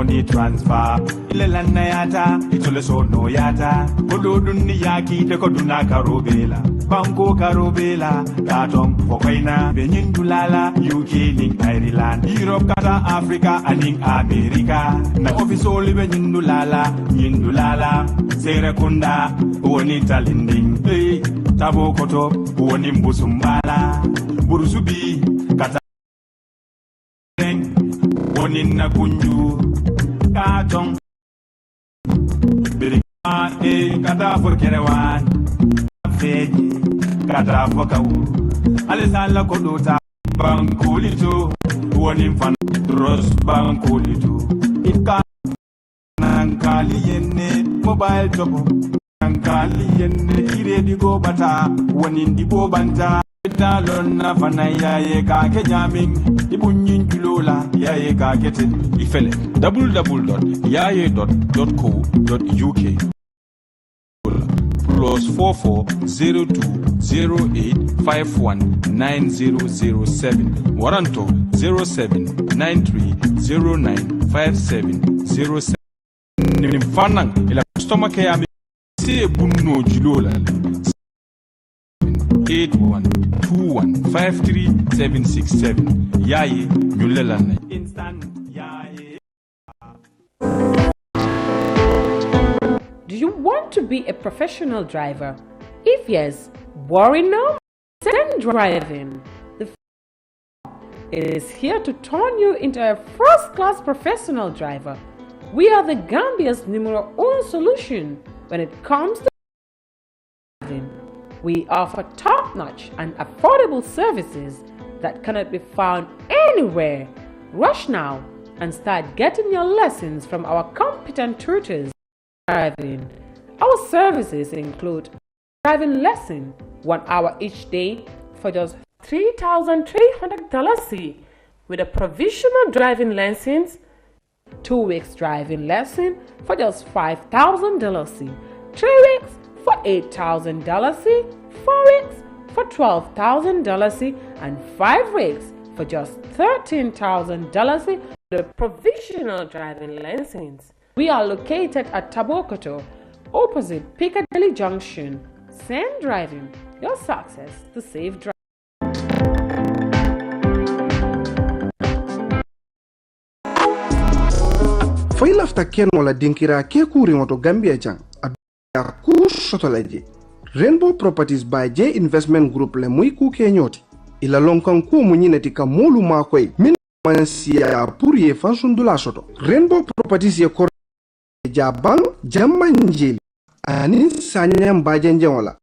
money transfer. Ilelan na yata, itole so no yata. Kodo dunni yaki te koduna karobela. Banko karobela, katong fokaina. Benin dulala, UK ning Ireland. Europe kata Africa aning America. Na office oli benin dulala, yindulala. Sere kunda, woni talinding. Hey, tabo koto, woni mbusumbala. Burusubi, kata woni na kunju. Katong Birima kata forkerewan Feji kata fokawu Alisala kodota bankulito Woni mfana Ros bankulito Ika Nankali yenne Mobile topo Nankali yenne Iredi go bata Woni ndibo banta Talon na fana yaye kake jamming Ibunyin kilola yaye kake ten Ifele www.yaye.co.uk plus 440208519007 Waranto 0793095707 Nimfanang ila customer care me se bunno jilola 81215377 Yaye Nyulelan instant Yaye. Do you want to be a professional driver? If yes, worry no. Send Driving. The is here to turn you into a first-class professional driver. We are the Gambia's numero uno solution when it comes to driving. We offer top-notch and affordable services that cannot be found anywhere. Rush now and start getting your lessons from our competent tutors. Driving. Our services include driving lesson 1 hour each day for just $3,300 with a provisional driving license, 2 weeks driving lesson for just $5,000, 3 weeks for $8,000, 4 weeks for $12,000, and 5 weeks for just $13,000 with a provisional driving license. We are located at Tabokoto, opposite Piccadilly Junction. Send Driving your success to safe driving. Foy lafta ken wala dinkira ke kuri moto Gambia jang adya ku sotolaje Rainbow Properties by J Investment Group le muy ku ke nyoti ila lonkan ku mu nyineti ka molu makoy min mansia pour ye fansundula soto Rainbow Properties ye kor jabang jamanjil ani sanyam bajenje wala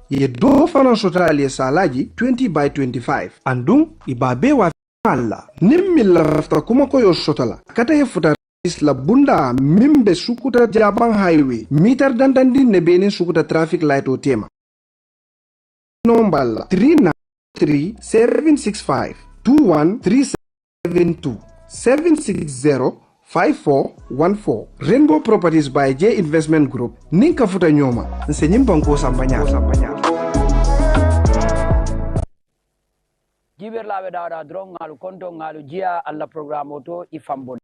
ye do fanan sotali salaji 20 by 25 andum ibabe wa alla nimmil rafta kuma ko yo sotala kata ye futa isla bunda mimbe sukuta jabang highway meter dandandi ne bene sukuta traffic light o tema nombala 393 765 760 5414 Rainbow Properties by J Investment Group ninka futa nyoma nsenyim banko sambanya jiber lawe dawda drong ngalu konto ngalu jia alla programme to IFANG BONDI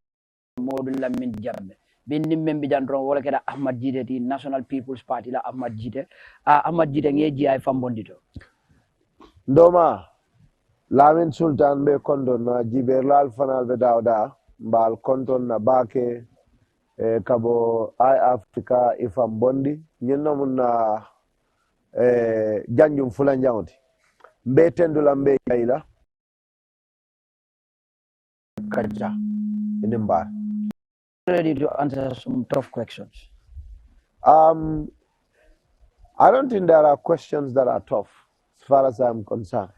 modul Ahmed Jammeh bindi membi jandron wala keda Ahmed Gitteh di National People's Party la Ahmed Gitteh Ahmed Gitteh nge jia IFANG BONDI to ndoma lamin sultan be kondo na jiber lal fanal be dawda mbal konton na bake kabo Iyeafrica IFANG BONDI nyenno mun na janjum fulan jawti mbe tendula mbe kayla kacha inimbar ready to answer some tough questions. I don't think there are questions that are tough as far as I'm concerned.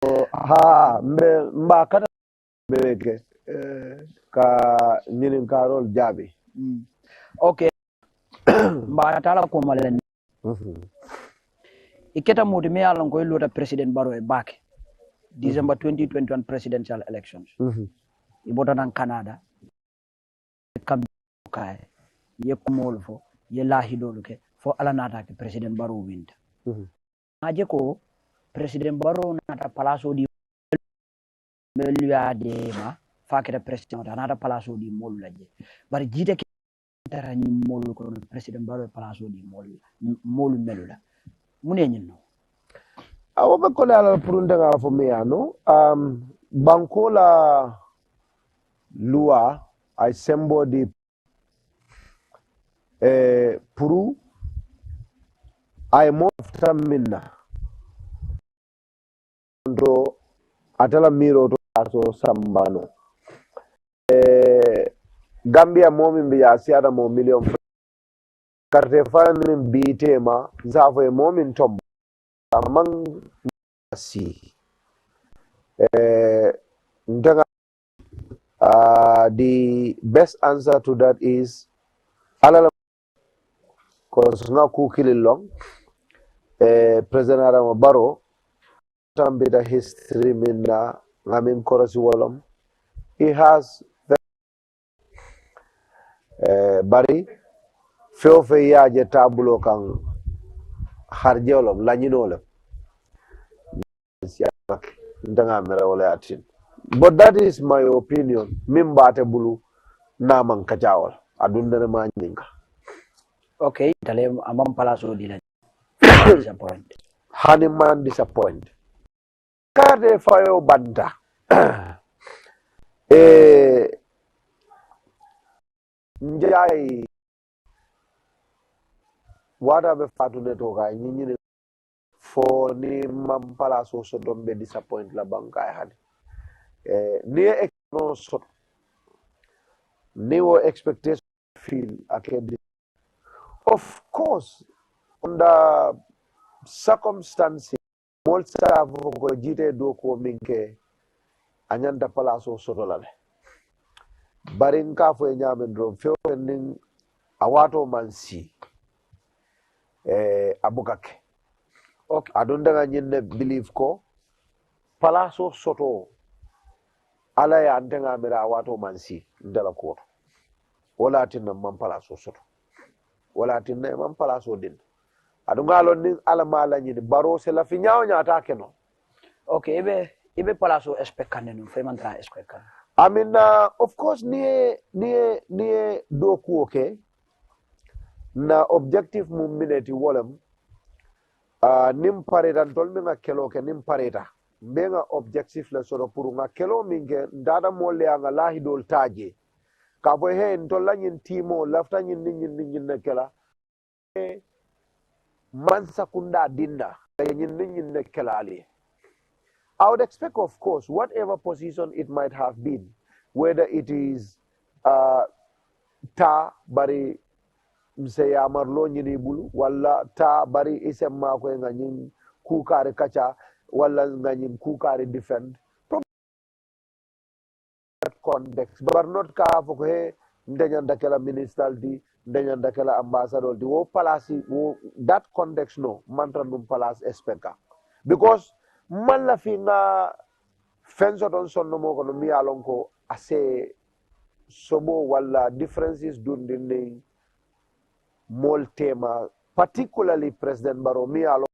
Mba kata beweke ka nyinin karol jabi. Okay. Mba tala ko malen. Iketa modi me alon ko lota President Barrow back December 2021 presidential elections. Ibota nan Canada. Kabkai ye kumolfo ye lahidoluke fo alanata ke President Barrow winta. Aje ko President Barrow nata palaso di meluade ma fakira president anata palaso di mol laje bari jite ke tara ni mol ko president baro palaso di mol melula mune nyino awo be ko la purunde nga fo meyano banko la loi ay sembo di puru ay mo minna ndo atala miro to aso sambano Gambia momin biya siada mo million carte fan min bitema zafo e momin tom amang si ndanga the best answer to that is alala cause nga ku kililong president Adama Barrow tambida history minna ngamin korosi wolom he has bari feofe yaje tabulo kan harjolom lañinolem ndanga mera wala atin but that is my opinion min bate bulu naman kajawol adundere ma nyinga okay tale amam palaso di la disappoint hani man disappoint kade fayo banda njay wada be fatune to ga nyini fo ni mam palaso so dombe disappoint la banka hani ni no so ni wo expectation feel akedi of course under circumstances molsa ko jite do ko minke anyanda palaso sotolale barin ka fo nyamen do fewnin awato mansi abukake okay adon daga nyinne believe ko palaso soto ala ya antenga mira awato mansi ndala ko wala tinna man palaso soto wala tinna man palaso din adunga lon ni ala mala ni baro se la fi nyaaw nyaata keno okay ibe palaso expectane no fe mantra expecta I mean of course ni do ku okay na objective mum mineti wolem nim paretan tol mi nga kelo ke nim pareta be nga objective la soro pour nga kelo minge dada molle nga lahi dol taje ka boy hen tol la nyin timo lafta nyin na kela man sakunda dinda nyin na kela ali I would expect, of course, whatever position it might have been, whether it is ta bari mseya marlo nyini bulu wala ta bari isemma ko nganyim kukare kacha wala nganyim kukare defend context but not ka fo ko he ndanyanda kala minister di ndanyanda kala ambassador di wo palasi wo that context no mantra dum palace espeka because man la fi nga fenso don sonno mo ko mi alon ko ase sobo wala differences dundin mol tema particularly President Barrow mi alon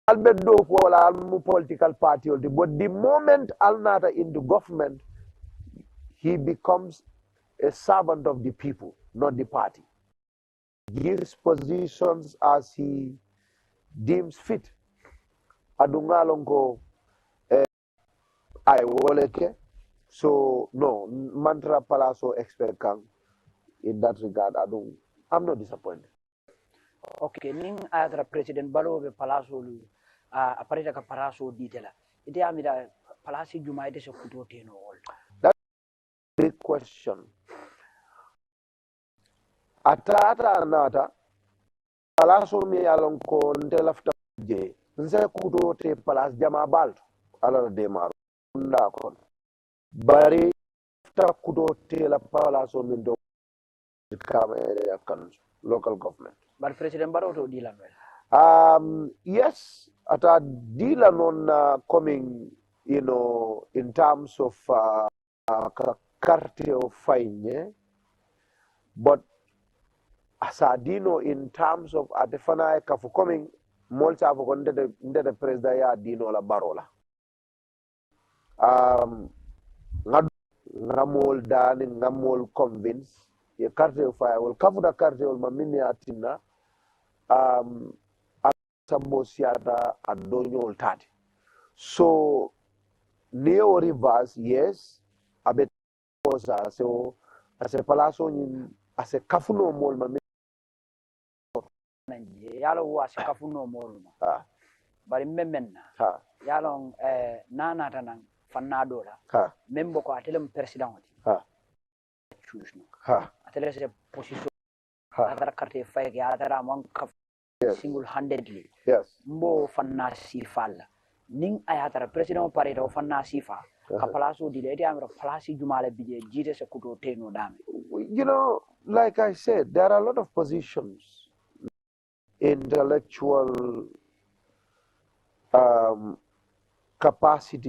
albedo ko wala almu political party but the moment alnata in the government he becomes a servant of the people, not the party. Gives positions as he deems fit. Adungalongo I woleke. So no, mantra palaso expect in that regard. I'm not disappointed. okay ning adra president balo be palaso lu aparita ka palaso ditela ite amida palasi juma ite se kuto teno wol That's a big question. Ata nata palaso mi alon ko ndelafta je nse kuto te palas jama bal ala de maro nda kon bari ta kuto te la palaso min do kama kan local government but president baro to dila mel yes ata dila non coming in terms of carte of fine but asadino in terms of adefana kafu coming molta fo konde de president ya dino la barola ngamol dani ngamol convince ye carte fa wol kafuda carte wol mamini atina sambo siata adonyol tati so neo reverse yes abet cosa so ase palaso ni ase kafuno mol mamini yalo wa ase kafuno mol bari memmenna yalon nana tanan fanna dola membo ko atelem president choose no atele se position atara carte fay ya atara man single handedly mbo fanna sifal ning ayatara president pare do fanna sifa ka palaso di de amro palasi jumale bije jite se kuto teno dame. You know, like I said, there are a lot of positions, intellectual capacity,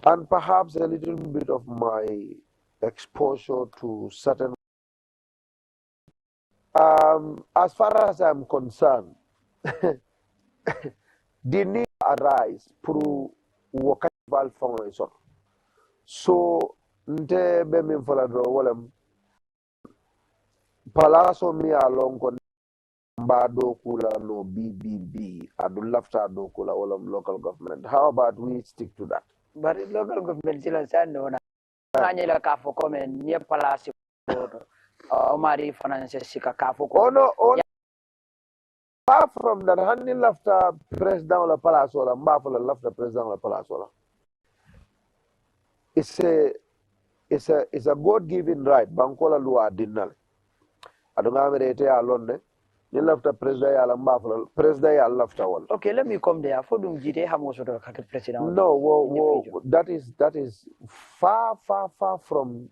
and perhaps a little bit of my exposure to certain. As far as I'm concerned, the need arise through workable foundation. So, nte be min fala do walam palaso mi along kon mbado kula no BBB adu lafta do kula walam local government. How about we stick to that? But local government sila sano na nganyela kafo komen nye palaso Omari finance sika kafo ko. Oh no, apart from that, hani lafta president la palaso la mbafala lafta president la palaso la. It's a God-given right. Bankola lua dinal. Adunga merete alone. Ni lafta president ya lambafala. President ya lafta wala. Okay, let me come there. For dum jite hamoso to kake president. No, that is far from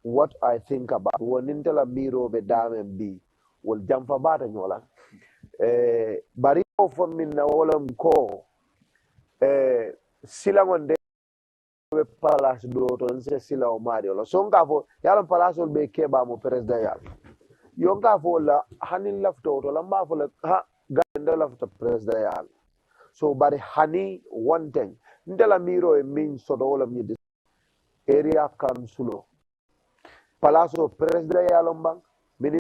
what I think about. Wonintela miro be dame bi. Wol jamfa bata nyola. Bari for minna wala mko. Sila wonde palace do to nse sila o mario lo so nga fo yalla palace be keba mo president yalla yo nga fo la hanin lafto to la mba fo la ha ganda lafto president yalla so bari hani one thing ndela miro e min so do la mi area council palace president yalla mbang mini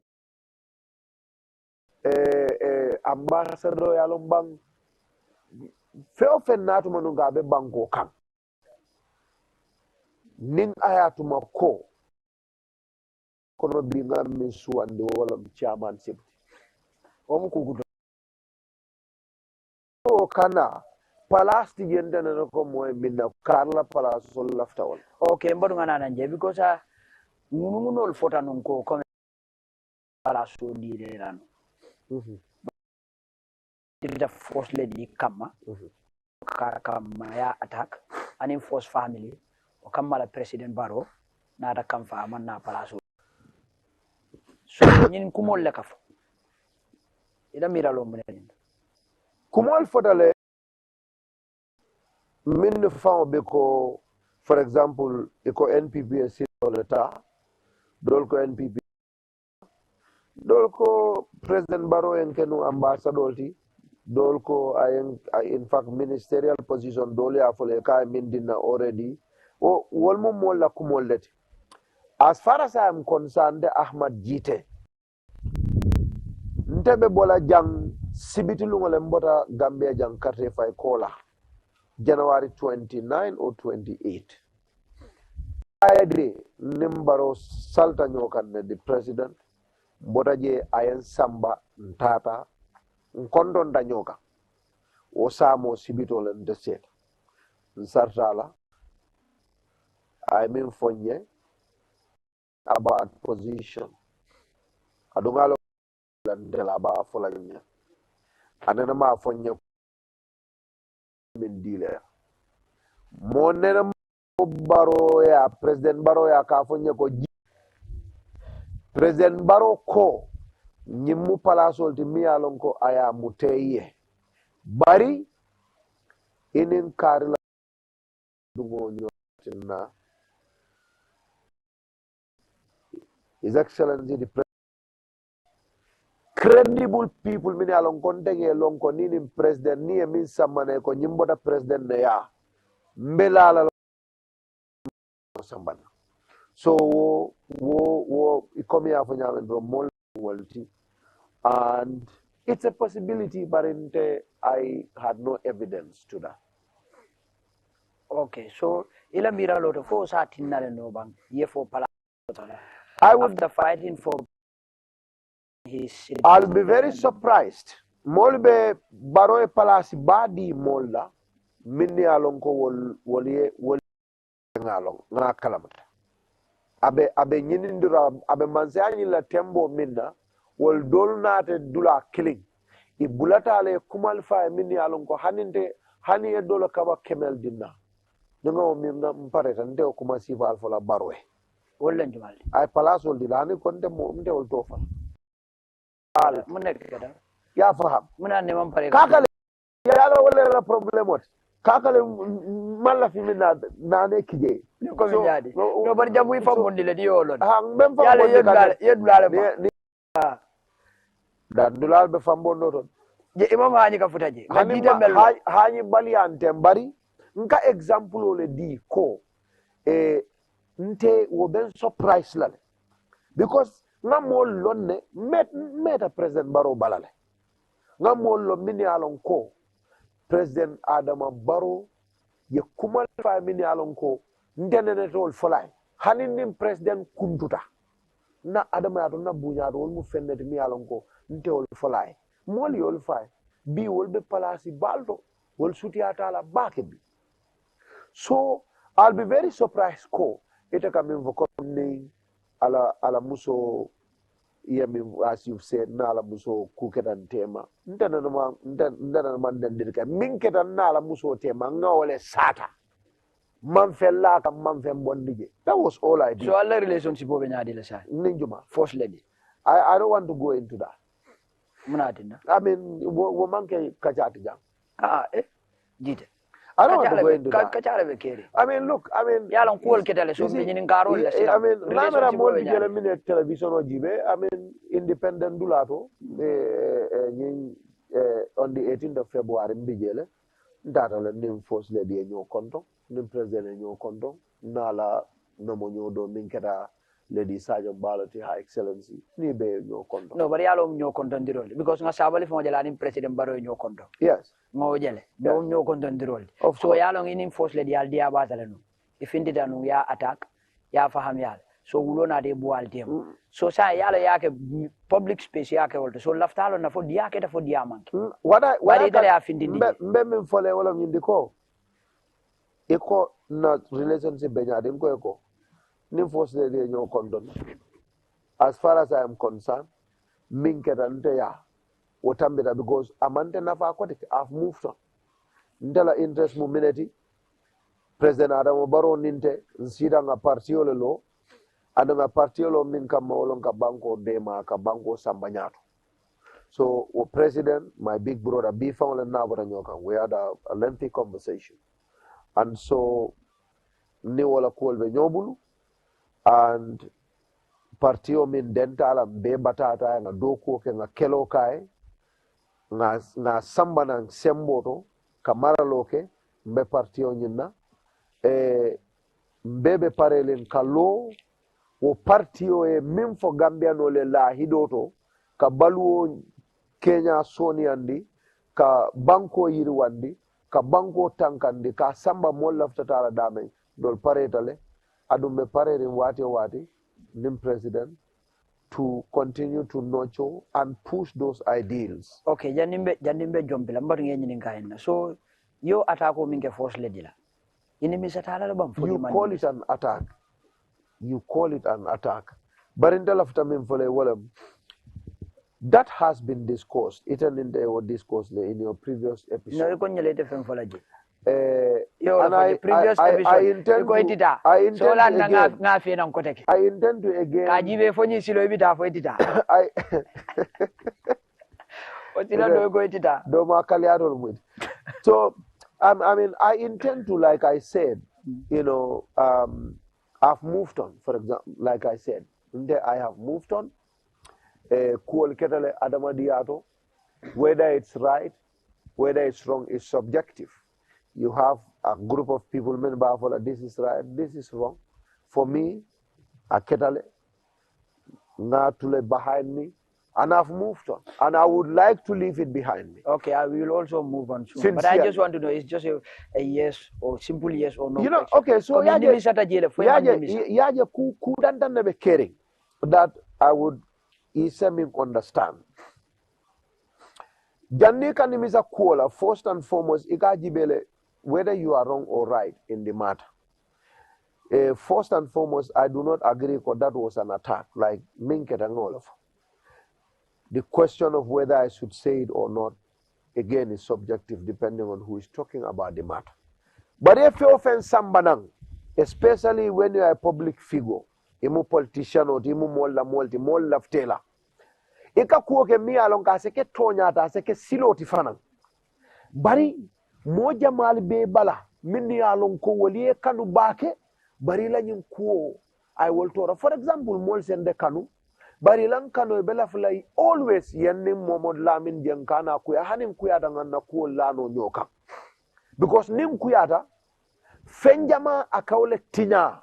ambassador yalla mbang feo fennatu manunga be banko kan ning ayatuma ko kono binga min suwande wala chairman sibti o ko gudo o kana palasti yende na ko moy minna karla palas sol lafta wal okay mbadu ngana nanje because nununol fota non ko comme palaso di de lan the force lady kama kama ya attack and force family o kamala president baro na da kam fa man na palaso so nyin kumol le kaf ida miralo mun kumol fotale min fa be ko for example eko NPP si l'etat dol ko NPP dol ko president baro en kenu ambassador ti dol ko in fact ministerial position dole afole ka min dinna already o wolmo molla kumollete as far as I am concerned Ahmed Gitteh ntebe bola jang sibitilu ngole mbota Gambia jang carte fay kola January 29 or 28 I agree nimbaro salta nyokan the president mbota je ayen samba ntata nkondon danyoka o samo sibito len de set nsartala I mean fonye about position adungalo landela ba folanya anana ma fonye min dile monena baro ya president baro ya ka fonye ko president baro ko nyimu palasol ti miyalon ko aya muteye bari inin karila dungo nyotina His Excellency the credible people mini alon kontege lon ko nini president ni min samane ko nyimbota president ne ya mbelala sambana so wo ikomi afo nyamen do mol walti and it's a possibility but I had no evidence to that. Okay, so ila mira loto fo sa tinnale no bang ye fo pala I would after fighting for his I'll be very surprised molbe baro e palasi badi molla minni alon ko wol ngalon na kalamata abe nyinindira abe manzani la tembo minna wol dolnate dula killing i bulata le kumal fa minni alon ko hani e dolo kaba kemel dinna ngo minna mpare tan de kuma sival fola barwe wollen jumal ay palace wol dilani konde mo mde wol tofa al mun nek kada ya faham muna neman pare kakale yala wala problem wat kakale malla fi minna nane kije ko mi jadi no bar jabu fa bondi le di olon ha mbem fa yalla bondi yedulale ba da dulal be fambondo ton je imam hani ka futaje ngajita mel hani bali ante mbari nka example le di ko nte wo ben surprise lale because ngamol lonne meta president baro balale ngamol lo mini alon ko president adama baro ye kumal fa mini alon ko ndenene tol folay hani nim president kuntuta na adama ya na bunya do mu fennete mi alon ko nte wol folay mol yol fay bi wol be palasi baldo wol sutiata la bakebi so I'll be very surprised ko ita kamin vokoni ala muso yemi as you've said na ala muso kuketan tema ndana man dendirka min ketan na ala muso tema ngawole sata man fella kam man fem bondije that was all I did so all relationship obe nyaadi la sa ninjuma first lady I don't want to go into that munatina I mean wo manke kachati jam jite I don't want to go into that. Kachara be kere. I mean, look, I mean, yalan kuol ketale so be nyinin karol la sila. I mean, namera mol digele mine television o jibe. I mean, independent dulato on the 18th of February mbijele data la nim force le die nyo konto, nim president nyo konto, nala nomo nyo do minketa Lady Sergeant Baloti High Excellency ni be nyo konto. No, bari yalo nyo konto ndiroli because nga sabali fo jala nim president baro nyo konto. Yes. Ngo jele no nyo konto ndiroli. So yalo ngi force le di al dia batale no. Ifindi danu ya attack ya faham yala. So wulo na de bual dem. So sa yalo yake public space yake wolto. So laftalo na fo dia ke ta fo dia man. What I dale afindi ndi. Mbe min fole wala nyindi ko. Eko na relationship benya dem ko eko. Nim force le di nyo konto. As far as I am concerned, minketante ya wotambira because amante nafa aquatic I've moved on. Ndela interest mobility President Adamo Barrow ninte nsida nga partiolo lo adama partiolo min kam mawlon ka banko dema ka banko sambanyato. So president, my big brother B found na nyoka. We had a lengthy conversation. And so ni wala kolbe nyobulu and partio min dentala be batata nga doko ke nga kelo kai nga sambana semboto kamara loke mbe partio nyinna mbebe parelen kalo wo partio min fo Gambia no le la hidoto ka baluo Kenya soni andi ka banko yiri wandi ka banko tankandi ka samba mo laftatala dame dol paretale adum be parerin wati nim president to continue to nurture and push those ideals. Okay, janimbe jombila mbaru ngenyi ningaina. So yo atako minge force ledila. Ini misatala bam for you call it an attack. You call it an attack. But in the laftamin fole wala that has been discussed. Even in the discourse in your previous episode. No, you can yelete fem folaji. And I intend to again. I intend to again. Kajibe fonyi silo ibita fo etita. So I mean I intend to, like I said, you know, I've moved on. For example, like I said, I have moved on. Whether it's right, whether it's wrong, is subjective. You have a group of people, men bafola, this is right, this is wrong. For me, a ketale, natule behind me, and I've moved on. And I would like to leave it behind me. Okay, I will also move on soon. Sincerely. But I just want to know, it's just a yes or simple yes or no. You know, question. okay, so yaje kudanda be caring that I would understand. Janika nimisa kuola, first and foremost, ikajibele, whether you are wrong or right in the matter. First and foremost, I do not agree because that was an attack, like Minket and all of. The question of whether I should say it or not, again, is subjective depending on who is talking about the matter. But if you offend somebody, especially when you are a public figure, imu politician or imu molla ftela, ika kuoke mi alonga seke tonyata seke siloti fanan. Bari moja mali be bala minni alonko waliye kanu bake bari la nyim kuo I will tora. For example, mol sende kanu bari lan kanu bela fulai always yenni momod lamin jenkana kuya hanim kuya danganna kuo lano nyoka. Because nim kuyata fenjama akawle tinya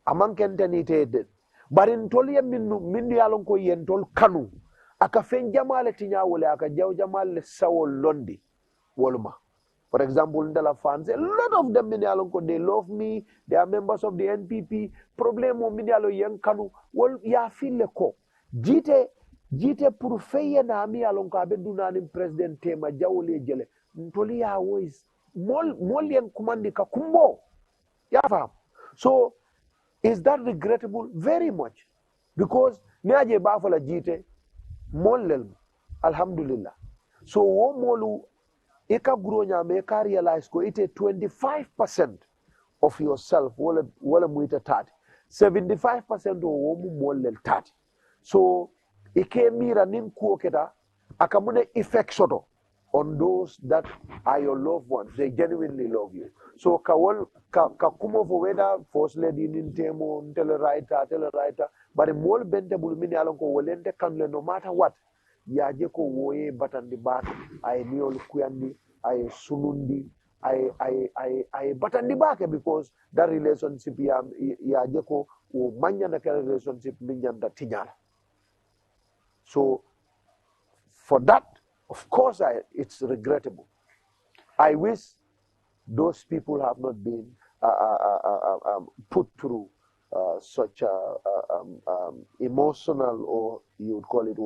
amankente ni tede barin tol ye minnu yalon ko yen tol kanu aka fenjama le tinya wala aka jawjama le sawol londi woluma. For example, ndala fans, a lot of them minnu yalon ko they love me, they are members of the NPP. Problem mo minnu yalo yen kanu wol ya fille ko jite pour feye na mi yalon ko abe dunani president tema jawole jele ntoli ya voice mol yen kumandi ka kumbo yafa. So is that regrettable? Very much, because neaje bafola jite mollel alhamdulillah. So wo molu eka gronya me ka realize ko ite 25% of yourself wala muita 30, 75% wo mu mollel 30. So ike mira nin ko keta akamune effect soto on those that are your loved ones. They genuinely love you. So ka kumo for whether first lady in temo telewriter but mol bente bulmini alon ko wolente kanle no matter what yaje ko woye batandi bat ay niol kuyandi ay sunundi ay batandi bake because that relationship yaje ko o manya na relationship minyanda tinyala. So for that, of course, it's regrettable. I wish those people have not been put through such emotional, or you would call it,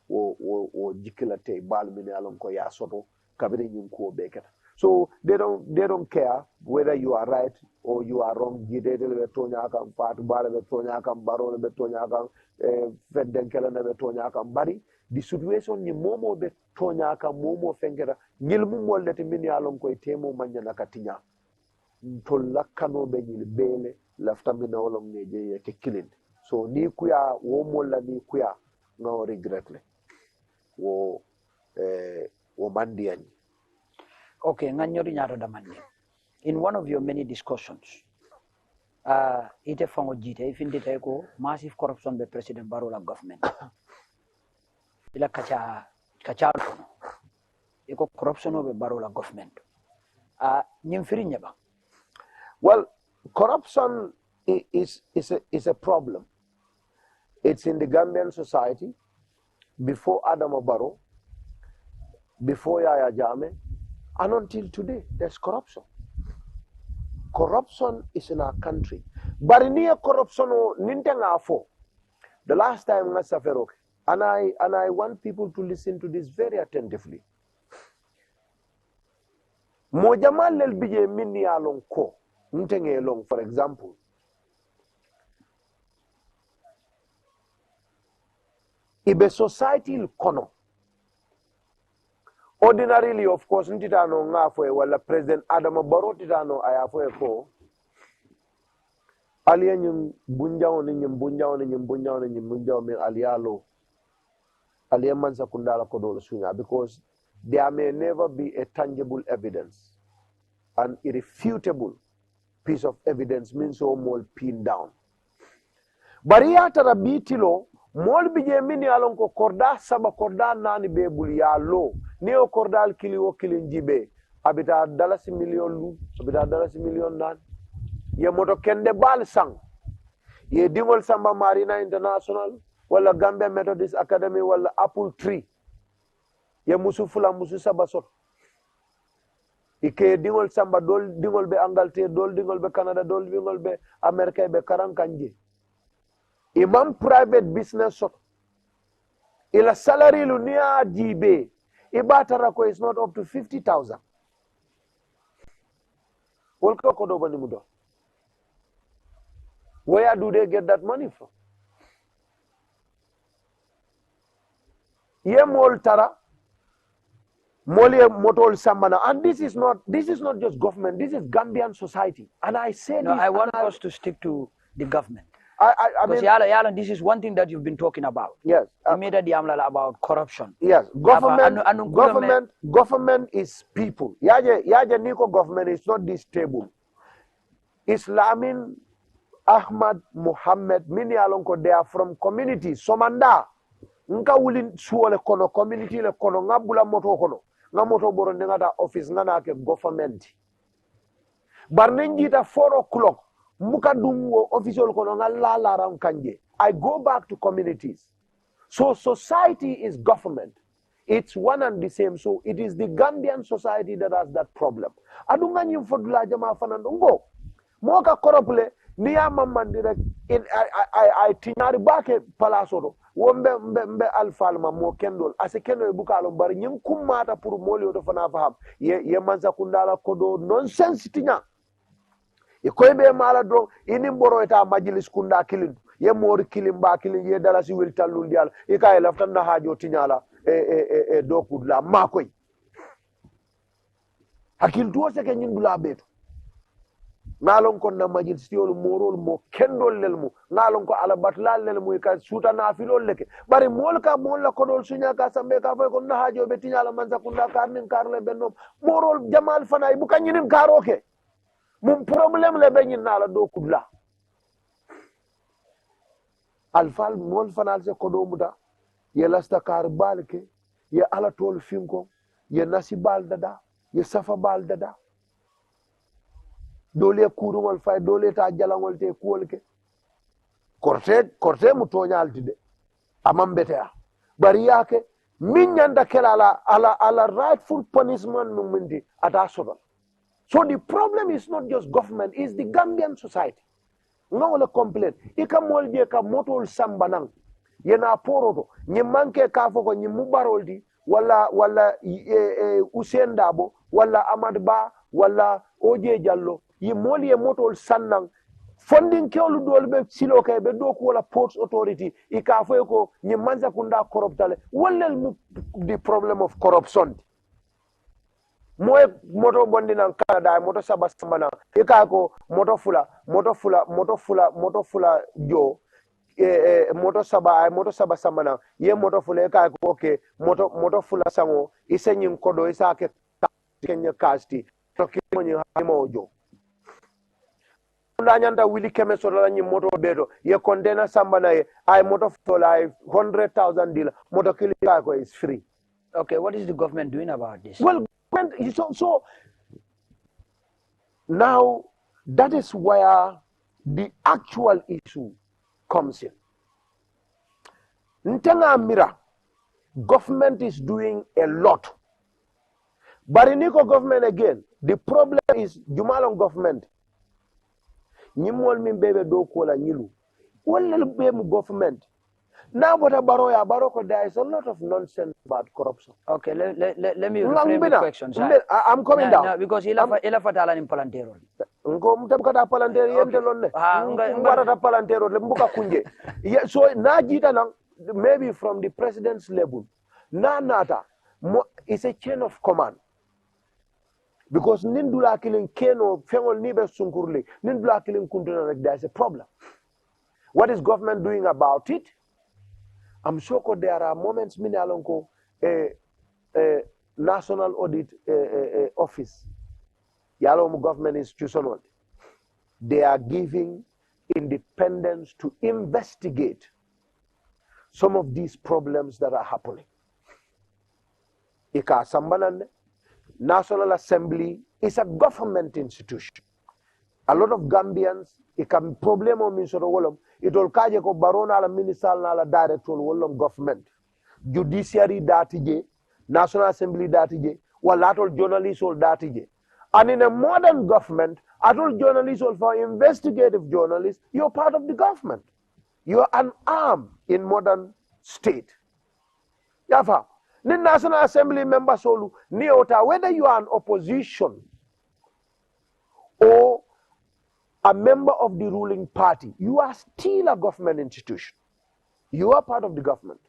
or jikilate balmine alonko ya soto kabiri nyunko beket. So they don't care whether you are right or you are wrong. Gidedele betonya kam fatu bale betonya kam barone betonya kam feddenkele na betonya kam bari. The situation ni momo be tonya ka momo fengera ngil mu mollete min yalon koy temo manya nakatinya to lakkano be ngil bele lafta min wolom ne je ke kilin. So ni kuya wo molla ni kuya no regretle wo mandi ani. Okay, nganyori nyato damandi. In one of your many discussions, ite fango jite ifindite ko massive corruption be President Barola government. Ila kacha iko corruption of Barola government. Nyimfiri nyeba. Well, corruption is a problem. It's in the Gambian society. Before Adam Barrow, before Yahya Jammeh, and until today, there's corruption. Corruption is in our country. But in here, corruption, the last time I suffered, and I want people to listen to this very attentively. Mojamal lel bije minni alon ko, ntenge long, for example. Ibe society kono. Ordinarily, of course, ntitano ngafwe wala President Adam Barrow titano ayafwe ko. Aliya nyim bunjao ni aliyalo. Aliya mansa kundala kodolo sunya, because there may never be a tangible evidence. An irrefutable piece of evidence means all more pinned down. Bariyata rabitilo mol bije mini alonko korda saba korda nani bebuli ya lo neo kordal kili wo kilin jibe abita dalasi million lu abita dalasi million nan ye moto kende bal sang ye dingol samba marina international wala Gambia Methodist Academy wala apple tree ye musu fula musu saba sot ike dingol samba dol dingol be Angleterre dol dingol be Canada dol dingol be America be karan kanje imam private business sot ila salary lu niya jibe ibatara ko is not up to 50,000 wolko ko do bani mudo where do they get that money from ye mol tara moli motol sambana and this is not just government, this is Gambian society, and I say no, this, I want us to stick to the government. I mean, Yala, this is one thing that you've been talking about. Yes. Immediately about corruption. Yes. Government is people. Yaje Niko government is not this table. Islamin Ahmad Muhammad mini alonko they are from community. Somanda. Nka wulin suole kono community le kono ngabula moto kono. Nga moto boro ngata office ngana ke government. Barnenjita 4 o'clock. Mukadungo official kono ngala ram kanje. I go back to communities. So society is government. It's one and the same. So it is the Gambian society that has that problem. Adunga nyimfodula jama fanando ngo. Moka koropule niya mamandire in I tinyari bake palasoto. Wombe mbe alfalma mo kendol ase kendo e bukalo bari nyim kumata pour molio to fana faham ye manza kundala kodo nonsense tinya e koybe mala do ini mboro eta majlis kunda kilin ye mori kilimba kilin ye dala si wel tallul dial e kay laftan na hajo tinyala do kudla makoy hakil to se ke nyindula beto ngalon kon na majlis tiol morol mo kendol lelmo ngalon ko ala batlal lelmo ka suta na filol leke bari mol ka mol la kodol sunya ka sambe ka fay ko na hajo be tinyala manza kunda karnin karle benno morol jamal fanay bu kanyinin karoke mum problem le benyin nala do kudla alfal mol fanal se kodo muda ye lasta kar balke ye ala tol finko ye nasibal dada ye safa bal dada dole kurungol fay dole ta jalangol te kuolke korte mu toñalti de amam betea bari yake min nyanda kelala ala rightful punishment mumindi ata sodol. So the problem is not just government, it's the Gambian society. No le complain ika molje ka motol sambanang yena poroto nyi manke ka foko nyi mubaroldi wala Usain Dabo wala Ahmad Ba wala Oje Jallo yi moli e motol sannang funding kewlu dolbe silo kay be do ko wala ports authority ika fo ko ni manza kunda corruptale wala the problem of corruption moy moto bondi nan Canada moto saba sambana ika ko moto fula jo moto saba sambana ye moto fula ika ko ke moto fula sango isenyin kodo isake kenya kasti to kimonyi himojo nyanda wili keme sola nyi moto bedo ye container sambana ye ay moto fola ay 100,000 deal moto kilika ko is free. Okay, what is the government doing about this? Well, so now that is where the actual issue comes in. Ntenga mira government is doing a lot. Bariniko government again, the problem is Jumalong government. Nyimol min bebe do kola nyilu. Wala bebe government. Now what about Baroko, there is a lot of nonsense about corruption. Okay, let me reframe the question. I'm coming down. No, because ila fatala ni palantero. Ngo mtabukata palantero yente lonne. Ngwarata palantero le mbuka kunje. So na jita nang maybe from the president's level. Na nata it's a chain of command. Because nindula killing keno fengol nibe sunkurle nindula killing kuntuna like there's a problem. What is government doing about it? I'm sure there are moments mini alonko national audit office yalom government institutional they are giving independence to investigate some of these problems that are happening. Ika sambanande National Assembly is a government institution. A lot of Gambians, it can problem on it will kaje ko barona la minister na la director wolom government. Judiciary datije, National Assembly datije, walatol journalists all datije. And in a modern government, adult journalists or for investigative journalists, you're part of the government. You're an arm in modern state. Yafa. The National Assembly member solu niota, whether you are an opposition or a member of the ruling party, you are still a government institution. You are part of the government.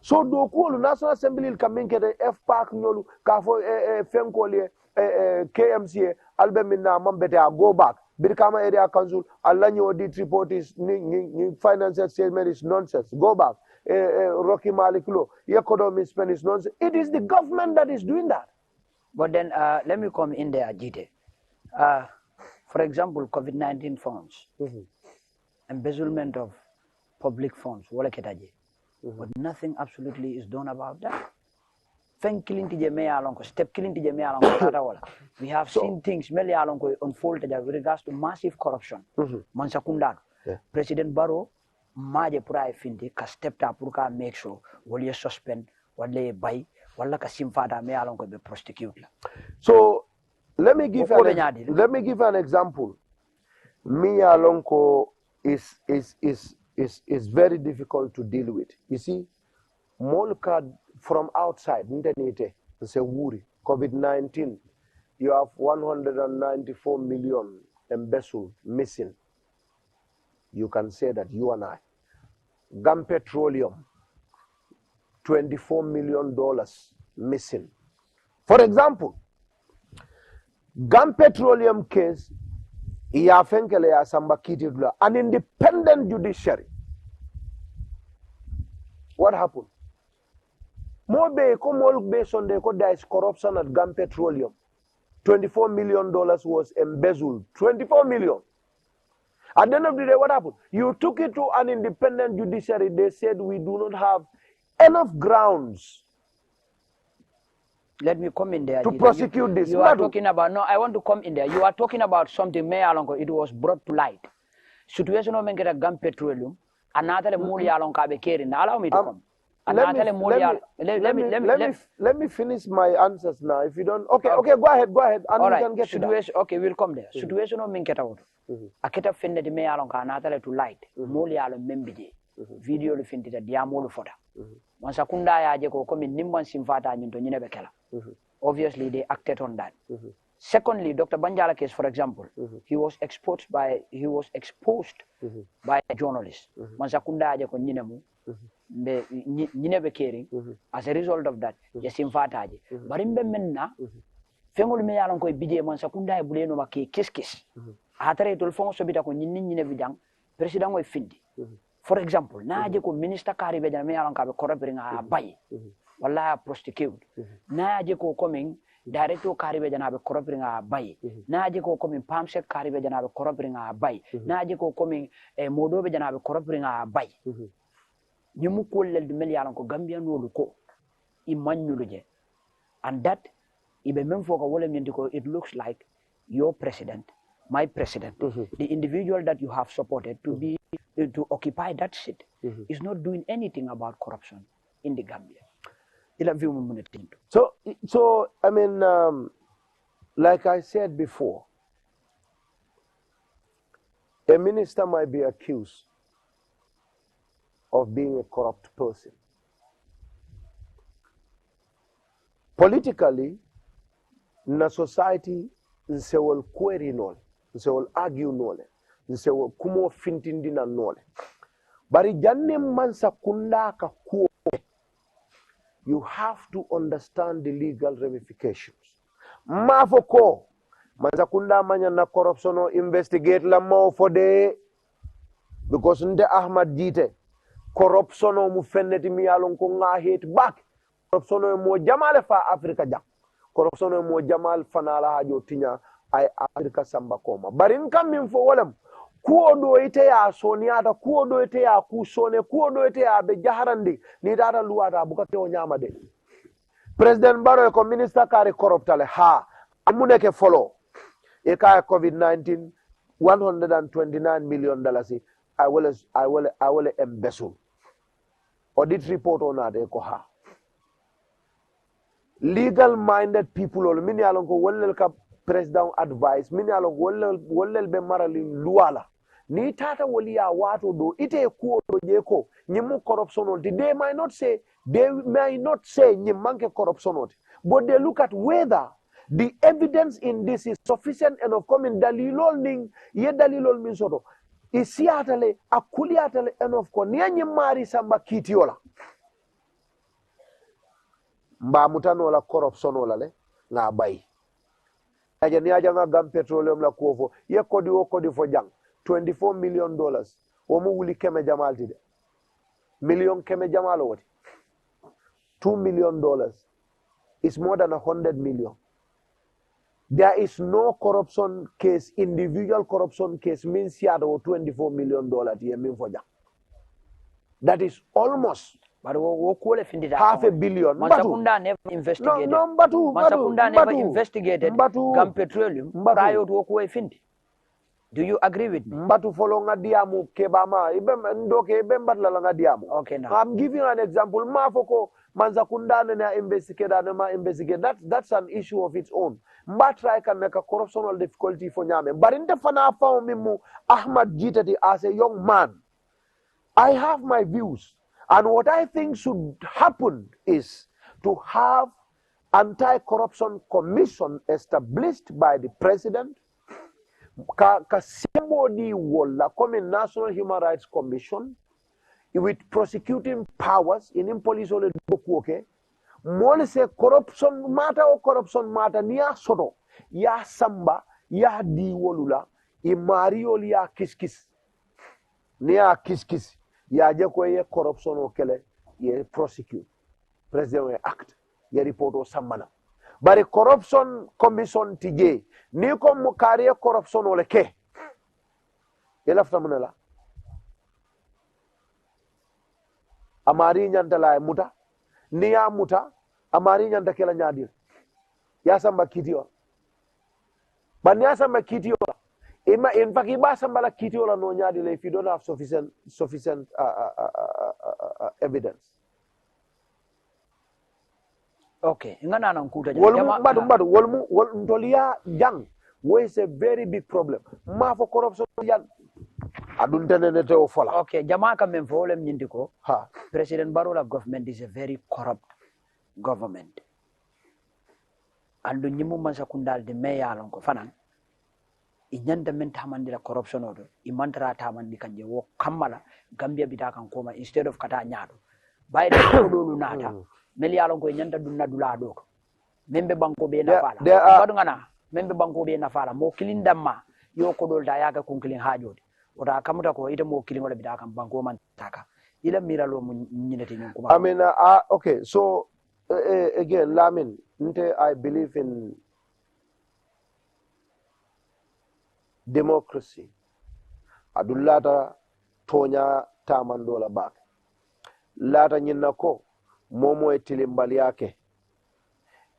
So do ko National Assembly can make the F Park nyolu kafo fenkoli KMCA albemina mambete go back. Birkama area council alanyo audit report is ni financial statement is nonsense. Go back. Rocky Maliklo, economy spend is nonsense. It is the government that is doing that. But then let me come in there, Gitteh. For example, COVID-19 funds, embezzlement of public funds, but nothing absolutely is done about that. Step we have seen things unfold with regards to massive corruption. Mansakunda, President Barrow, Maje Pura Finti, ka step up Purka make sure will you suspend, what they buy, what like a simfada me along be prosecute. So let me give an example. Me alonko is very difficult to deal with. You see, Molka from outside, say Wuri, COVID-19, you have 194 million embezzled missing. You can say that you and I. Gam Petroleum, $24 million missing. For example, Gam Petroleum case, an independent judiciary. What happened? Based on there is corruption at Gam Petroleum. $24 million was embezzled. 24 million. At the end of the day, what happened? You took it to an independent judiciary. They said we do not have enough grounds. Let me come in there. To prosecute this. You are talking about, no, I want to come in there. You are talking about something, it was brought to light. Situation of Gam Petroleum, another Muli along Kabekeri. Allow me to come. Let me finish my answers now. If you don't, okay, go ahead. And all right. can get situation, okay, we'll come there. Situation of Minketa. Aketa fende de me along another to light. Moli along membiji. Video le findi diamolo foda. Mansakunda ya jeko come in Nimban Simfata into Ninebekela. Obviously, they acted on that. Secondly, Dr. Banjala case, for example, he was exposed by a journalist. Mansakunda jeko Ninemu. As a result of that, Yasimfataji. Barimbe menna, Fengol me along koi BJ Mansakunda Buleno Maki kiss. Atare to Fonso Bitako Ninebidang, President of Findi. For example, Najeko Minister Caribbean me along corrupting a bay. Walla prosecute. Najeko coming, Director Caribbean have corrupting a bay. Najeko coming Palmset Caribbean have corrupting a bay. Najeko coming a Modovian have corrupting a bay. Nyumuko lel melialan ko Gambia no ko imanyuluje, and that ibe memfo ko wole ko it looks like your president, my president, the individual that you have supported to occupy that seat is not doing anything about corruption in the Gambia. So I mean, like I said before, a minister might be accused of being a corrupt person. Politically, in a society, nse will query nole, nse will argue nole, nse will kumo fintindina nole. Bari janne mansa kundaka kuo, you have to understand the legal ramifications. Mafoko, mansa kunda manya na corruption investigate la mo for de, because nde Ahmed Gitteh corruption mu fenneti mi yalon ko nga hate back. Corruption mo jamal fa Africa jak. Corruption mo jamal fanala hajo tinya ay Africa samba koma. Barin kam min fo wolam ko do ite ya soniata ko do ite ya ku sone ko do ite ya be jaharandi ni dara luwata buka ke o nyama de. President Barrow ko minister kari corruptale ha amune ke follow e ka COVID-19 $129 million I will embezzle audit report on that ko ha legal minded people ol min yalon ko wollel ka president advice min yalon wollel be marali luwala ni tata woliya wato do ite ko do je ko nyimu corruption ol they may not say nyim manke corruption ol but they look at whether the evidence in this is sufficient enough coming dalilol ning ye dalilol min soto isiatale akuliatale enough ko ni nyim mari samba kitiola mba mutano la corruption wala le nga bay aja ni aja nga gam petroleum la kofo ye kodi fo jang $24 million wo mu wuli keme jamalti de million keme jamalo woti $2 million is more than 100 million. There is no corruption case, individual corruption case means $24 million ye min fo jang. That is almost but half a billion. Mansakunda never investigated. No, Mansakunda never investigated Gam Petroleum prior to Okwe Findi. Do you agree with me? Mbatu follow nga diamu kebama ndoke batla nga diamu. Okay, now I'm giving you an example. Mafoko Mansakunda na investigate. That's an issue of its own. Mbatra can make a corruptional difficulty for nyame. But in the fana found me Ahmed Gitteh as a young man. I have my views. And what I think should happen is to have anti-corruption commission established by the president. Somebody will come in National Human Rights Commission with prosecuting powers in police or okay. More say corruption matter niya soto ya samba ya diwolula imario ya kiskis niya kiskis ya je ko ye corruption o kele ye prosecute president we act ye report o sambana bari corruption commission tije ni ko mo kariye corruption o le ke ye lafta munela amari nyantala muta ni ya muta amari nyanta kela nyadir ya samba kitio ban ya samba kitio in fact iba samba la kitio la no nyadi if you don't have sufficient evidence. Okay, ngana nan kuta mbadu wol ntolia jang is a very big problem ma for corruption yan adun tenene te o fola. Okay, jama kam men fo lem nyindi ko ha President Barrow government is a very corrupt government andu nyimu mansa kundal de meyalon ko fanan inyanda men tamandira corruption odo imantara tamandi kanje wo kammala Gambia bita kan koma instead of kata nyaado bayde ko dolu nata melialon ko nyanda dunna dula do membe banko be na fala badu ngana membe banko be na fala mo kilindamma yo ko dolta yaga kun kilin hajode oda kamuta ko ite mo kilin wala bita kan banko man taka ila miralo mo nyinete nyum kuma I mean okay, so again Lamin I believe in democracy adullata tonya tamandola bak lata nyinna ko momo e tilimbali yake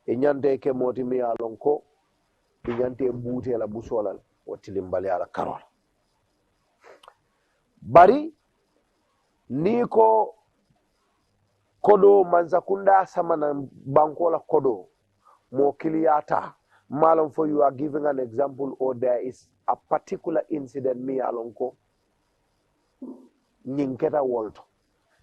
e nyante ke moti mi alon ko e nyante buute la busolal o tilimbali ala karol bari ni ko kodo manzakunda samana bankola kodo mo kiliyata malon for you are giving an example or there is a particular incident mi alonko nyinketa wolto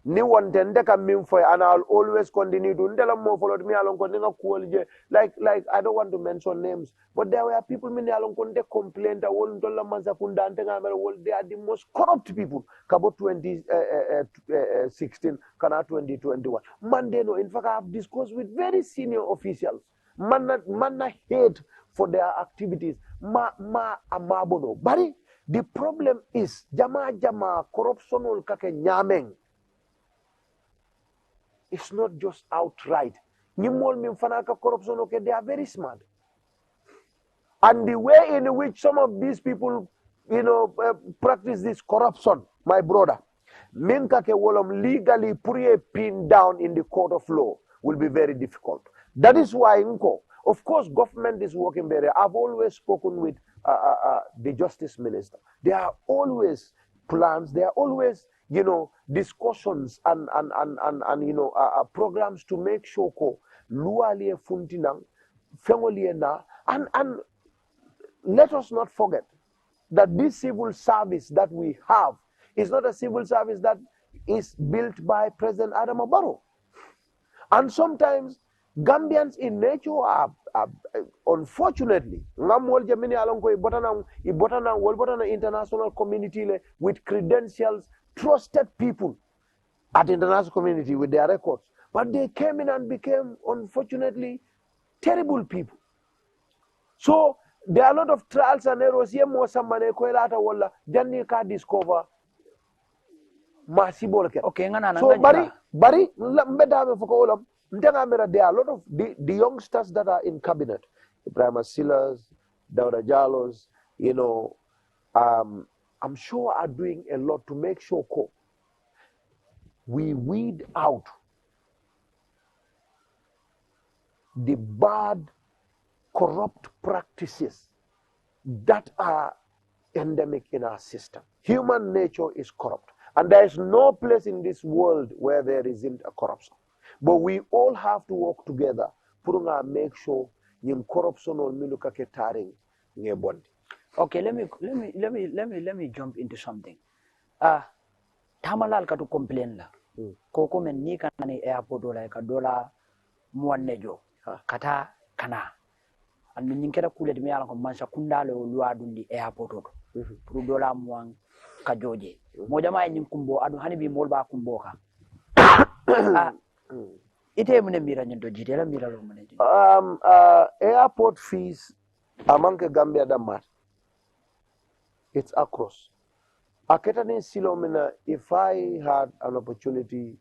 ni wonte ndeka min foy and I'll always continue to ndela mo follow mi alonko ninga kuolje like I don't want to mention names but there were people mi alonko nde complaint wol ndolla manzakunda ntenga mel wol they are the most corrupt people kabo 2016 kana 2021 mandeno in fact I have discussed with very senior officials man hate for their activities amabono bari the problem is jama corruption kake nyameng it's not just outright nyimol min fanaka corruption okay they are very smart and the way in which some of these people practice this corruption my brother min kake wolom legally put a pin down in the court of law will be very difficult That is why, of course, government is working very. I've always spoken with the Justice Minister. There are always plans. There are always, discussions and programs to make sure lualie funtinang, fengolie na, and let us not forget that this civil service that we have is not a civil service that is built by President Adama Barrow. And sometimes Gambians in nature are unfortunately, international community with credentials, trusted people at the international community with their records. But they came in and became, unfortunately, terrible people. So there are a lot of trials and errors. Discover. Okay, so bari mbedame foko olam there are a lot of the youngsters that are in cabinet, Ibrahim Silas, Dauda Jalos, I'm sure are doing a lot to make sure we weed out the bad, corrupt practices that are endemic in our system. Human nature is corrupt. And there is no place in this world where there isn't a corruption. But we all have to work together to make sure the corruption will miluka ketaring nge bondi. Okay, let me jump into something. Tamalal katu complain la. Koko men ni kanani airport dola ka dola muannejo kata kana. And ninkera kule dimi ala ko mansa kundale luwa dundi airport do. Pour dola muang kajoje. Mojama en kumbo adu hani bi molba kumbo ka. Ite mune mira nyendo jitela mira lo mune. Airport fees among Gambia damat. It's across. Aketani silomina, if I had an opportunity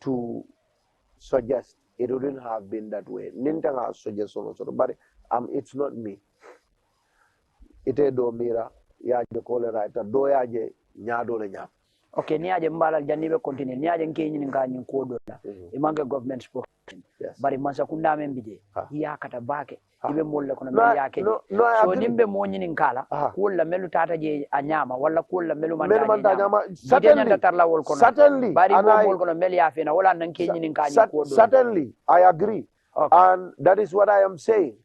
to suggest, it wouldn't have been that way. Nintanga suggestion also, but it's not me. Ite do mira yaje kole writer do yaje nyado le nyam. Okay, ni aje mbala janibe continue ni aje nkenyi nganyi kodo la imange government spokesman. Yes. Bari mansa kunda membije ya kata bake ibe molle kono mel yake so nimbe monyini nkala kulla melu tata je anyama wala kulla melu manda anyama certainly bari mol kono mel ya fena wala nan kenyi nganyi kodo. Certainly I agree. Okay. And that is what I am saying.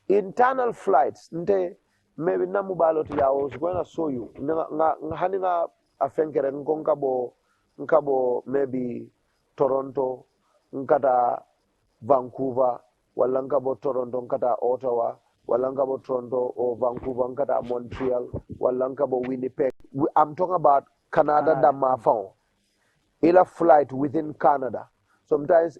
Internal flights nte maybe namu balot ya I was going to show you hani nga afenkere nkabo maybe Toronto nkata Vancouver wala nkabo Toronto nkata Ottawa wala nkabo Toronto or Vancouver nkata Montreal wala nkabo Winnipeg. I'm talking about Canada damafao ila flight within Canada. Sometimes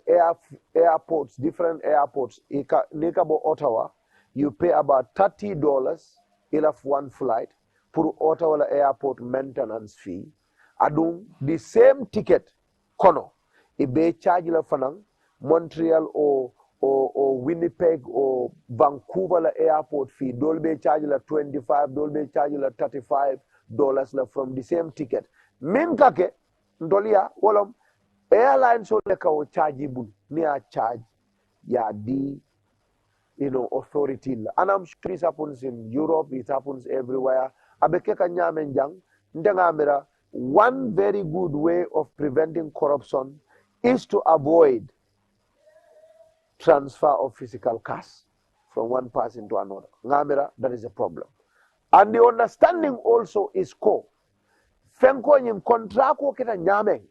airports, different airports nikabo Ottawa you pay about $30 enough one flight for Ottawa airport maintenance fee. Adung the same ticket kono ibe charge la fanang Montreal or Winnipeg or Vancouver airport fee dolbe charge la $25 dolbe charge la $35 la from the same ticket. Min kake ndolia wolom airlines so leka o charge bun near charge ya di authority. And I'm sure this happens in Europe, it happens everywhere. One very good way of preventing corruption is to avoid transfer of physical cash from one person to another. That is a problem. And the understanding also is Fenko nyim kontrako kita nyameng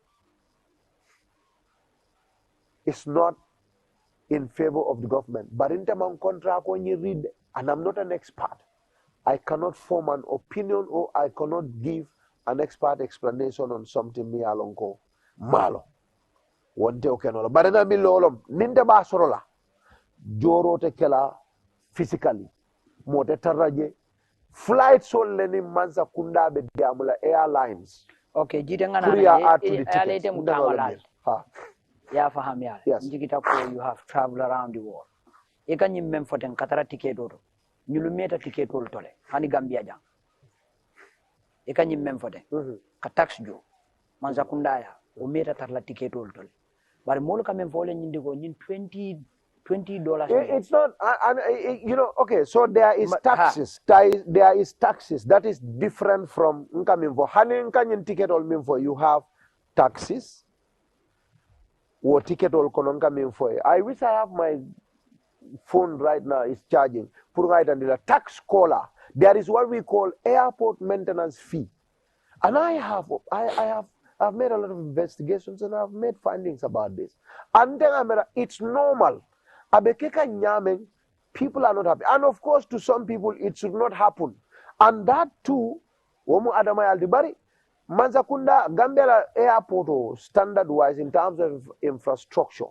is not in favor of the government. But in terms of contract, when you read, and I'm not an expert, I cannot form an opinion or I cannot give an expert explanation on something me alonko malo. One day okay no. But then milolom ninde ba sorola joro te kela physically mote taraje flight so leni mansa kunda be diamula airlines. Okay, jitengana na alete mutamala. Ya faham ya. Yes. Njikita ko you have traveled around the world. Eka nyimmen foten katara ticket oto. Nyulumeta ticket ol tole. Hani Gambia jang. Eka nyimmen foten. Ka tax jo. Manza kundaya umeta tarla ticket ol tole. but molo kamen fole nyinde ko nyin $20. It's not, you know, okay, so there is taxes. There is taxes. That is different from incoming for. Hanin kanyin ticket all mean for you have taxes or ticket all konon coming for. I wish I have my phone right now is charging. Put right under the tax caller. There is what we call airport maintenance fee. And I've made a lot of investigations and I've made findings about this. And then it's normal. Abekeka nyameng, people are not happy. And of course, to some people, it should not happen. And that too, Womu Adama Aldibari, Manzakunda, Gambia airport, standard-wise in terms of infrastructure,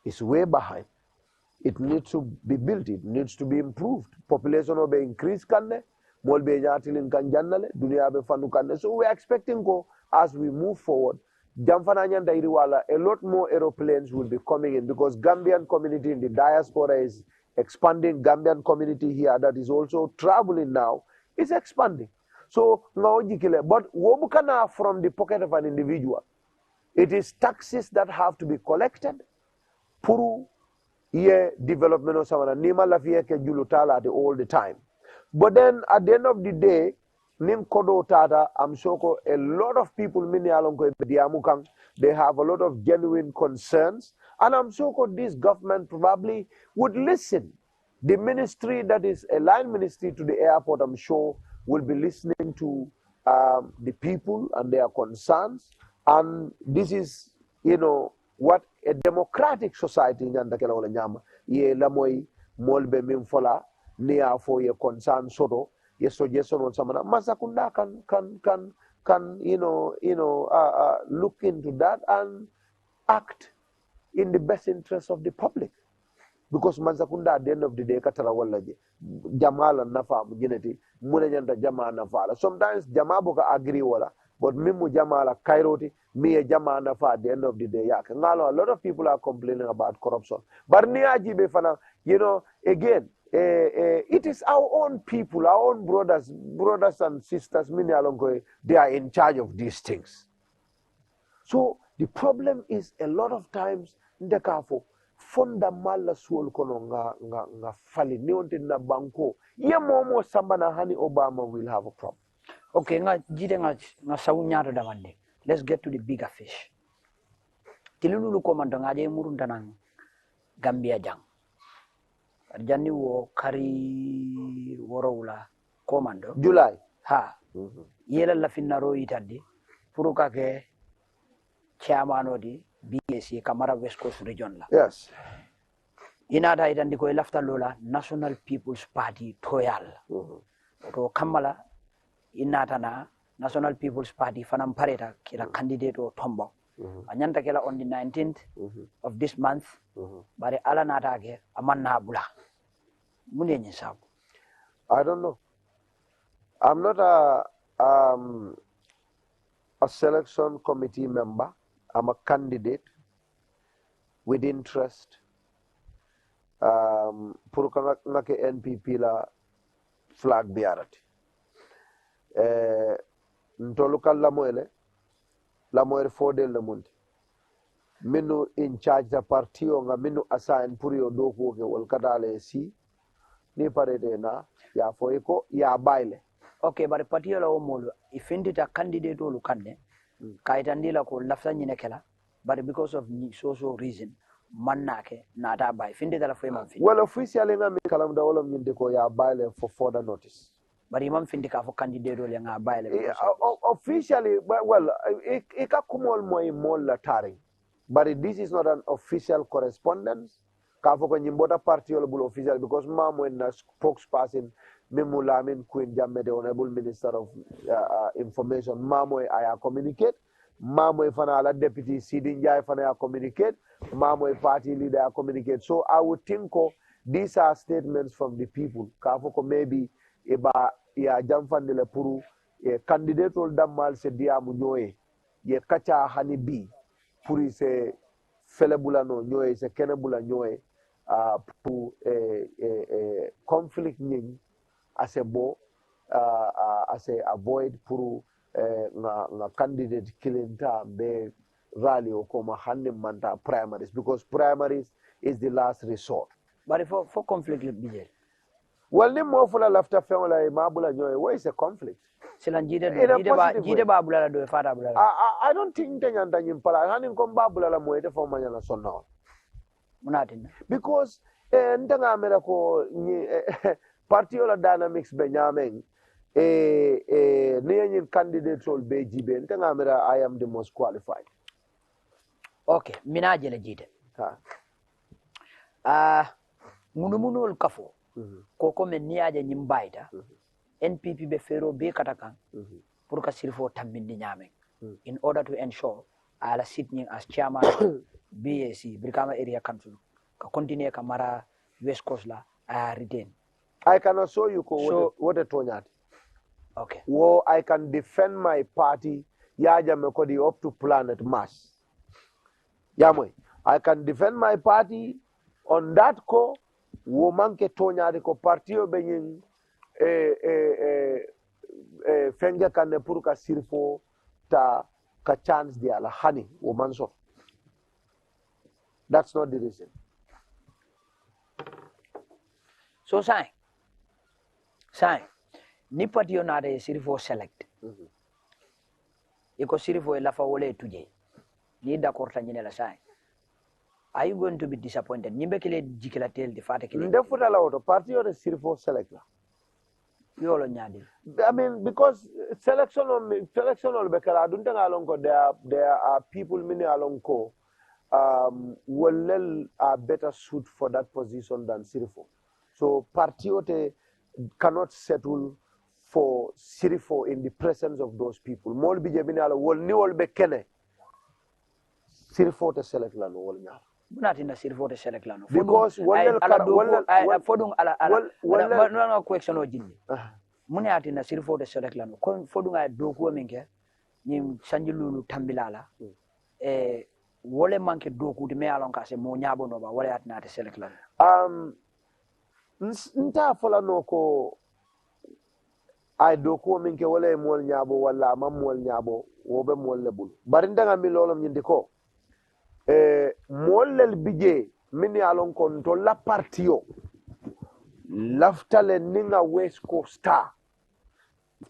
is way behind. It needs to be built. It needs to be improved. Population will be increased. So we are expecting as we move forward, a lot more aeroplanes will be coming in because Gambian community in the diaspora is expanding. Gambian community here that is also traveling now is expanding. So but from the pocket of an individual, it is taxes that have to be collected. Puru development of some nima lafia ke julutala all the time. But then at the end of the day, nim kodo tata, I'm sure a lot of people mini alonko diamukang, they have a lot of genuine concerns, and I'm sure this government probably would listen. The ministry that is a line ministry to the airport, I'm sure, will be listening to the people and their concerns, and this is, you know, what a democratic society nyandakela wala nyama ye lamoy molbe min fola niya for your concern soto ye suggestion on samana masakunda can look into that and act in the best interest of the public, because masakunda at the end of the day katara wala je jamala nafa mujinati muna nyanda jama nafa. Sometimes jama boka agree wala, but mimu jamala kairoti me jama nafa at the end of the day yak. A lot of people are complaining about corruption, but niaji befana, you know, again it is our own people, our own brothers and sisters, many along they are in charge of these things. So the problem is a lot of times ndekafo fonda mala suol kono nga fali ni onte na banko ye momo sambana hani Obama will have a problem. Okay, nga jide nga sawunyaro damande. Let's get to the bigger fish. Tilulu komando ngaje murunta nang Gambia jang. Arjani wo kari worowla komando. July. Ha. Yela la finaro itandi. Puruka ke chairman di BAC Kamara West Coast region la. Yes. Inada itandi ko lafta lola National People's Party Toyal. To kamala inata na National People's Party fanam pareta kila candidate o tombo. Anyanta kila on the 19th of this month. Bare ala nata ke amanna bula. Mune nyisabu. I don't know. I'm not a selection committee member. I'm a candidate with interest. Puruka ngake NPP la flag biarati. Ntoluka lamoele fodel na munti. Minu in charge the party nga minu assign purio doku ke walkadale si ni parede na ya foiko ya baile. Okay, but party la omolo ifindi ta candidate olu kanne kaitandila ko lafta nyine kela, but because of social reason manake na ta bai findi ta la fo imam findi. Well, officially na mi kalam da wala nyinde ko ya baile for further notice. But imam findi ka fo candidate olu nga baile. Officially, well, ika kumol moy mol la taring. But this is not an official correspondence. Kafoko Nyimbota party will official because Mamo in a spokesperson, Mimulamin Queen Jammeh, the Honorable Minister of Information, Mamo I communicate, Mamo Fanala Deputy Sidin Jai Fana communicate, Mamo party leader communicate. So I would think these are statements from the people. Kafoko maybe Eba ya Jamfandele Puru, a candidate will damal se diamu nyoe, ye kacha hani bi. Puri se felebula no nyoe se kenebula nyoe pour conflict ning as a bo as a avoid pour na candidate killing ta be rally or koma hannim manta primaries, because primaries is the last resort. But for conflict bijel. Well, ni mo fula lafta family mabula nyoy. Where is the conflict? Jide ba bulala do fata bulala. I don't think tanyanda nyimpala hanin kom ba bulala moyete fo manyana sonna. Munatin. Because ndanga mera ko ni party ola dynamics be nyameng ni candidate role be jibe ndanga mera I am the most qualified. Okay, mina jele jide. Munumunol kafo. Koko men niaje nyimbaita. NPP be fero be katakan. Pour ka sirfo tambindi nyame. In order to ensure ala sitting as chairman BAC Brikama Area Council ka continue kamara West Coast la retain. I can show you what a tonyat. Okay. Well, I can defend my party Yahya Jammeh up to planet Mars. Yamoy, I can defend my party on that ko woman ke tonyat ko party obenyin fenge kan pour ka sirfo ta ka chance dia la hani woman so. That's not the reason. So sign. Ni party on are sirfo select. Iko sirfo elafa wole tuje. Ni d'accord tanyine la sign. Are you going to be disappointed? Nimbe kile jikila tel di fata kile. Ndefuta la auto party on sirfo select la. Yolo nyadi. I mean, because selection on bekala don't along ko there are people many along ko will are better suit for that position than Sirifo. So Partiote cannot settle for Sirifo in the presence of those people. Mol bijebinala wol ni wol bekene Sirifo te select la no wol nya. Bunati na Sirifo te select la no. Because fodung ala question o jinni. Mune ati na Sirifo te select la no. Fodung ay doku minke nyim sanjululu tambilala. Wole manke doku de me alon ka se mo nyabo no ba wole ati na te select la. Nta fola no ko ay doku minke wole mol nyabo wala mam mol nyabo wobe mol lebul. Bari ndanga mi lolom nyindi ko mollel bije min yalon kon to la partio laftale ninga West Coast star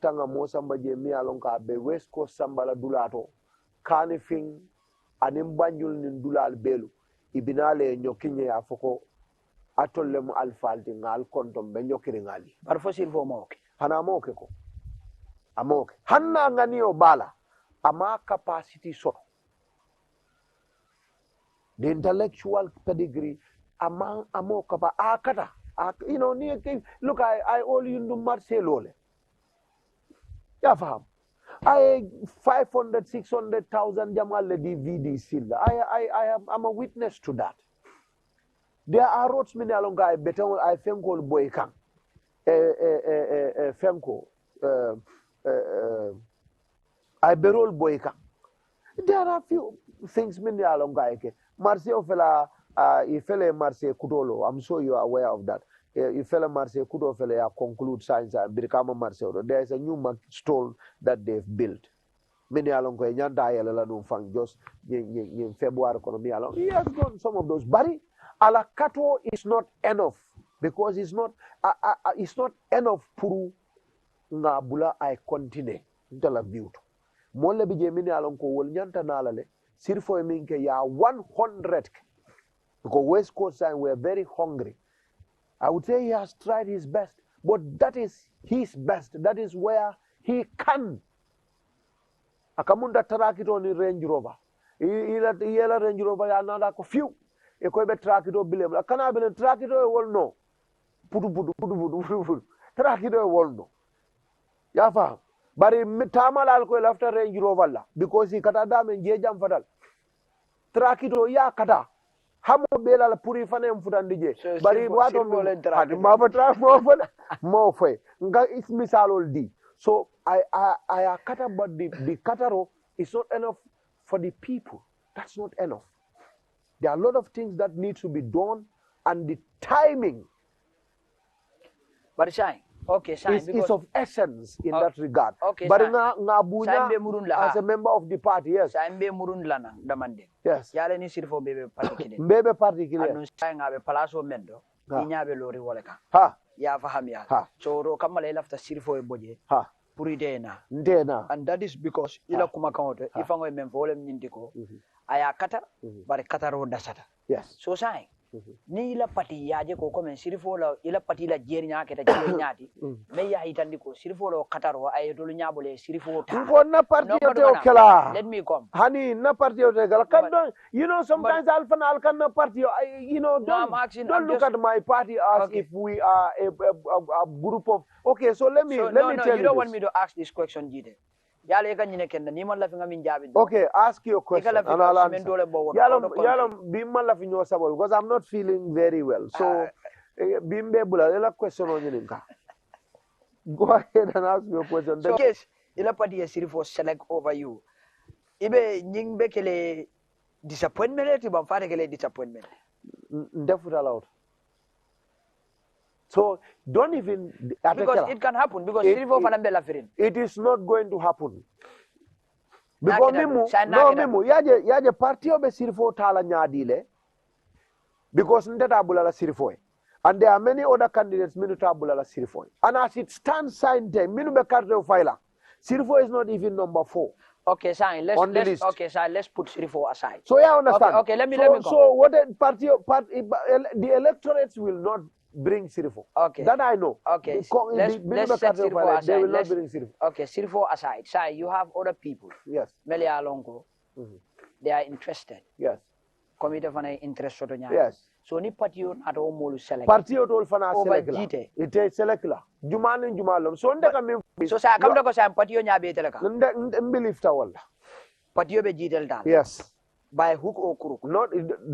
tanga mo samba je mi yalon ka be West Coast sambala dulato kanifing anim banjul nin dulal belu ibinale nyokinye afoko atolle mu alfalti ngal kontom be nyokiri ngali bar fosil fo moke hana moke ko amoke hanna ngani o bala ama capacity so the intellectual pedigree among amokaba akata you know look I all you do Marcelole ya faham I 500,000-600,000 Jamal DVD silver I'm a witness to that. There are roads many along I better I think called Boykan Femco I berol Boykan. There are a few things many along I Marseille fella, ifele Marseille Kudolo. I'm sure you are aware of that. Ifele Marseille Kudo fella conclude science and become Marseille. There is a new stone that they've built. Many along ko nyanda yela no fang just in February economy along. He has done some of those. But Alakato is not enough because it's not enough puru ngabula I continue. Ndala beauty. Molle bije mini along ko wol nyanta nalale. Sirfo minke ya 100 because West Coast side were very hungry. I would say he has tried his best, but that is his best. That is where he can. Akamunda tarakito ni Range Rover. Ila Range Rover ya nada ko few. Eko be tarakito bilem. Akana bele tarakito wol no. Pudu. Tarakito wol no. Ya fa. Bari tamalal ko after Range Rover la because he kata dame jam fadal trakito ya kata hamo bela la puri fane mfutandi je bari wato ma fatra mo fe nga is misalol di so I kata but the kataro is not enough for the people. That's not enough. There are a lot of things that need to be done and the timing. But Shine Okay, is of essence in that regard. Okay, but ngabunya as a member of the party, yes. Sambe murun lana damande. Yes. Yale ni sirfo bebe parti kile. Bebe parti kile. Anu say ngabe palaso mendo. Inyabe lori woleka. Ha. Ya faham ya. So kamala lafta sirfo e boje. Ha. Puridena. Ndena. And that is because ila kuma kawote ifango memfo wole nyindiko. Aya kata bare kata ro dasata. Yes. So say ni ila pati yaje ko komen sirfo la ila pati la jeri nyake ta jeri nyati me ya hitandi ko sirfo lo kataro ay dolu nyabole sirfo ta ko na parti te okela let me come hani na parti te gal kan you know sometimes alfanal kan na parti you know don't look at my party as if we are a group of okay so let me tell you you don't want me to ask this question Jide yale ka nyine ken ni man la fi ngamin jabi okay ask your question and I'll answer yalam bi man la fi ñoo sabol because I'm not feeling very well so bimbe bula la question on ñin ka go ahead and ask your question so case ila party sirifo select over you ibe ñing be kele disappointment ti bam faade kele disappointment definitely allowed. So don't even because it can happen because it is not going to happen. Because mimu yaje party obe sirifo tala nyadile because ndeta bulala sirifo and there are many other candidates minu tabulala sirifo and as it stands signed them minu be carte of file sirifo is not even number 4. Okay, sign. Let's put Sirifo aside. So yeah, understand. Okay, let me go. So what the electorates will not bring Sirifo. Okay. That I know. Okay. Let's set Sirifo aside. They will not bring Sirifo. Okay, Sirifo aside. Sai, you have other people. Yes. Melia Longo. They are interested. Yes. Committee fana interest soto nya. Yes. So ni party on at all molu select. Party on all fana select. It is select la. Jumalum. So ndeka mi. So sa kam do ko sa party on nya be teleka. Believe ta wala. Party be jitel dal. Yes. By hook or crook.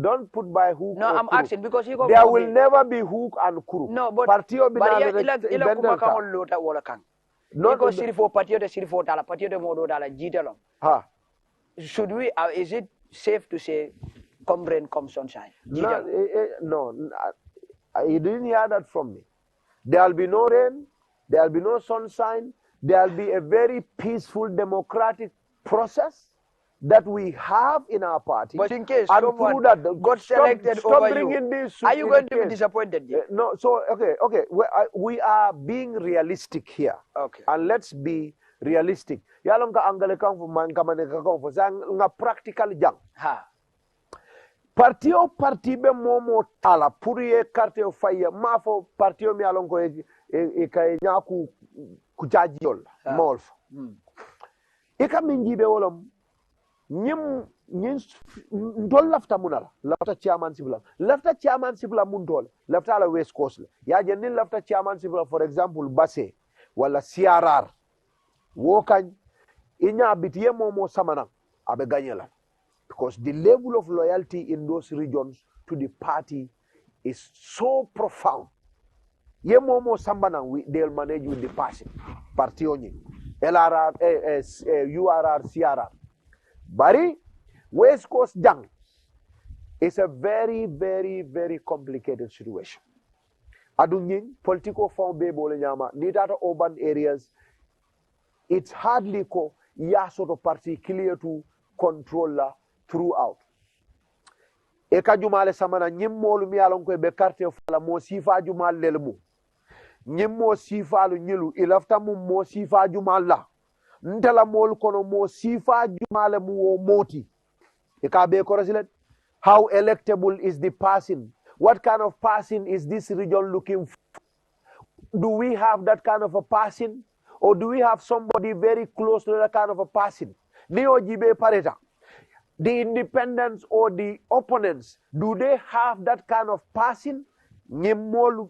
Don't put by hook. No, I'm asking because there will never be hook and crook. No, but party ila kuma ka lota wala kan. No, because Sirifo party de Sirifo dala party de modo dala jitelom. Ha. Should we? Is it safe to say, come rain, come sunshine? No, you didn't hear that from me. There will be no rain. There will be no sunshine. There will be a very peaceful democratic process that we have in our party. But in case someone got selected over you, this are you going to be disappointed? No, so okay. We are being realistic here. Okay. And let's be realistic. Yalong ka angale kang fu man kamane ka kang fu sang nga practical jang. Ha. Parti be momo tala puriye carte o faya mafo partio mi along ko e kay nyaku ku jajol molf. Ika minjibe wolom nyim ndol lafta munala lafta chairman sibla mun dol lafta la west coast ya jenin lafta chairman sibla for example Basse wala CRR wo kan inya bitiye momo samana abe ganyela because the level of loyalty in those regions to the party is so profound. Ye momo sambana they'll manage with the party onye LRR URR CRR. Bari West Coast Jang is a very, very, very complicated situation. Adungin political form be bole nyama ni data urban areas. It's hardly ko ya sort of party clear to control la throughout. Eka jumale samana nyimmolu mi alon ko be carte fala mo sifa jumal lelmu. Nyimmo sifa lu nyilu ilafta mo sifa jumal la. Ntala mol kono mo sifa jumale mu wo moti. Eka be korasilet. How electable is the person? What kind of person is this region looking for? Do we have that kind of a person? Or do we have somebody very close to that kind of a person? Neo jibe pareta. The independents or the opponents, do they have that kind of person? Nyimolu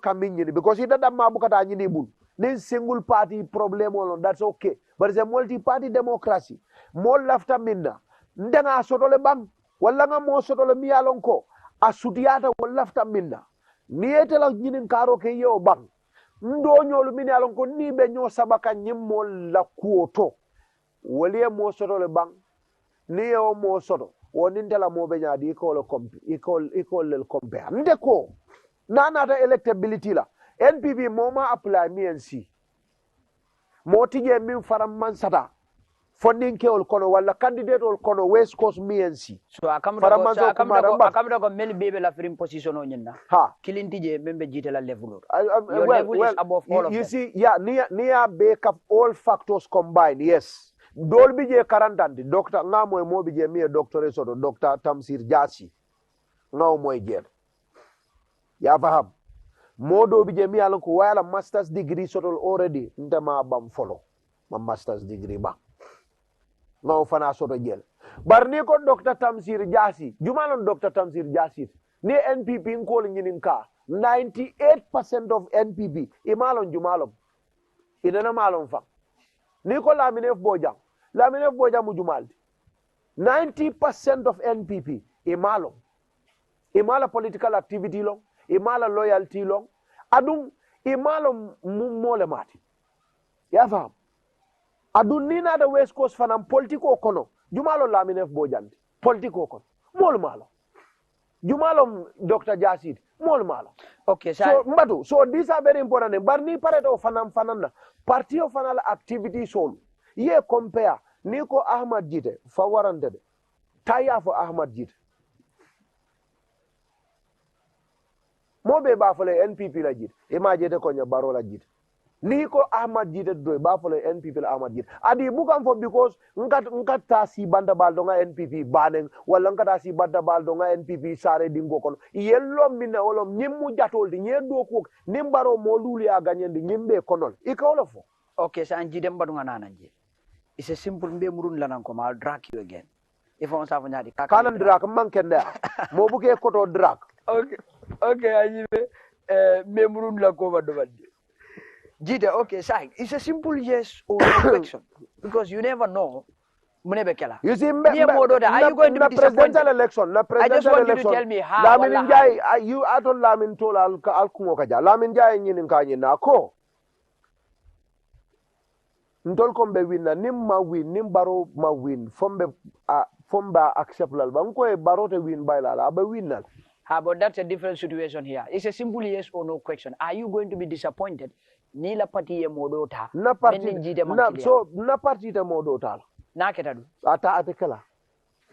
kaminyini. Because it doesn't matter nyinibul. This single party problem alone, that's okay. But it's a multi-party democracy. More lafta minna. Ndenga sotole bang. Wallanga mo sotole miyalonko. Asutiata wallafta minna. Niete la nyinin karo ke yo bang. Ndo nyolu miyalonko nibe nyo sabaka nyimol la kuoto. Walie mo sotole bang. Niyo mo soto. Onintela mo benyadi equal compare. Ndeko. Nana electability la. NPP moma apply MNC motije min faram man sata funding ke ol kono wala candidate ol kono West Coast MNC so akamda ko mel bebe la free position o nyinna ha kilintije membe jite la level well, is above all of you them. see near back up all factors combined. Yes, dol bi je karantandi doctor ngamo mo bi je mi doctorate so doctor Tamsir Jasi ngaw moy je ya faham modo bi je mi alon ko wala masters degree so already ndama bam follow ma masters degree ba ngaw fana so do jel barni ko doctor Tamsir Jasi jumalon doctor Tamsir Jasi ni NPP ko nginin ka 98% of NPP imalon jumalom idana malon fa ni ko lamine bojang mu jumaldi 90% of NPP imala political activity long imala loyalty long adum imalo mole mati ya fam adun ni na da West Coast fanam politiko kono jumalo lamine bojandi politiko kono mol malo jumalo Dr. Jasid mol malo. Okay, so mbatu so these are very important barni pareto fanana party of fanal activity sol ye compare ni ko Ahmed Gitteh fa warante de taya fo Ahmed Gitteh mo be ba fole NPP la Gitteh imagine ko nya baro la Gitteh ni ko Ahmed Gitteh do ba fole NPP la Ahmed Gitteh adi bukam fo because nkat ta si banda bal do nga NPP banen wala nkat si banda bal do nga NPP sare dingo kon yello minna wolom nyimmu jatol di nyedo ko nimbaro mo luli a ganyende nyimbe konol ikawlo fo. Okay, so Gitteh mbadu nga nananje. It's a simple mbe murun lanan ko ma drag you again. If on sa fanyadi kanan drag mankende mo buke koto drag. Okay, ajibe mbe murun la ko wadu wadi. Gitteh, okay, sai. It's a simple yes or no question because you never know. Munebekela. You see, are you going to be presidential election? I just want you to tell me how. Lamin Njai, you aton Lamin tola al kungokaja. Lamin Njai nyinin kanyina ko. Ntol kombe win na nim win nim baro ma win fomba accept lal ba ko e barote win bay la ba win nal. How about that's a different situation here. It's a simple yes or no question. Are you going to be disappointed? Ni la parti e modota. Na parti na parti te modota. Na ketadu. Ata atekala.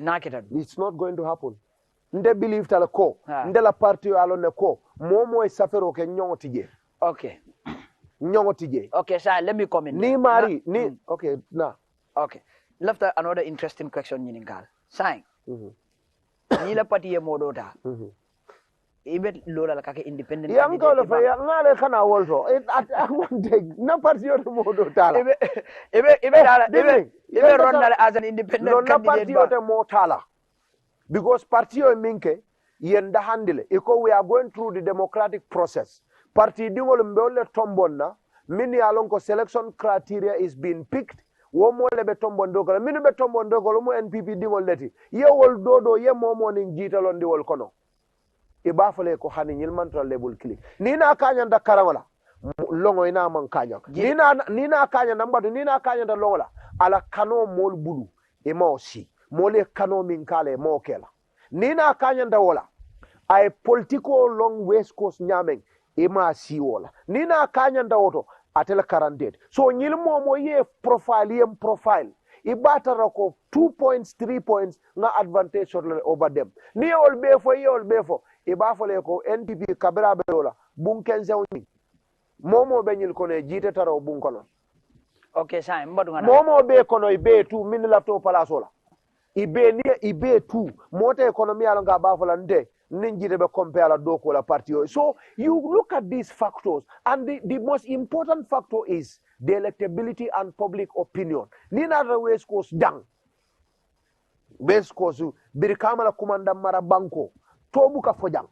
Na ketadu. It's not going to happen. Nde believe tala ko. Nde la parti alone ko. Momo e safero ke nyongotije. Okay. Nyongotije. Okay, sir, let me comment. Ni mari ni okay na. Okay. Left another interesting question nyiningal. Sang. Ni la parti e modota. Ibe lola la kake independent. Yang ko la fa ya ngale kana wolto. Na parti yo modota la. Ibe run as an independent candidate. No parti yo te motala. Because party yo minke yenda handle. Iko we are going through the democratic process. Party dingol mbole tombonna mini alonko selection criteria is being picked wo mo lebe tombondo ko mini be tombondo ko mo NPP dingol leti ye wol dodo ye momo ning jitalon di wol kono e bafale ko hani nyil mantra label click ni na kanya nda karawala longo ina man kanya ni na kanya nambado ni na kanya nda longola ala kano mol bulu e mo si mole kano min kale mo kela ni na kanya nda wala ay political long West Coast nyameng ima siwola nina kanya ndawoto atela karandet so nyil momo ye profile ibata rako 2 points 3 points nga advantage over them ni ol befo iba fole ko NPP kabira belola bunken sewni momo be nyil kono jite taro bun kono okay sai mbadu ngana momo be kono ibe tu min laptop palasola ibe tu mota economy ala nga ba fola nde ninjide be compare la doko la party. So you look at these factors and the most important factor is the electability and public opinion. Nina the West Coast dang. West Coast birikama la kumanda mara banko tobuka fojang.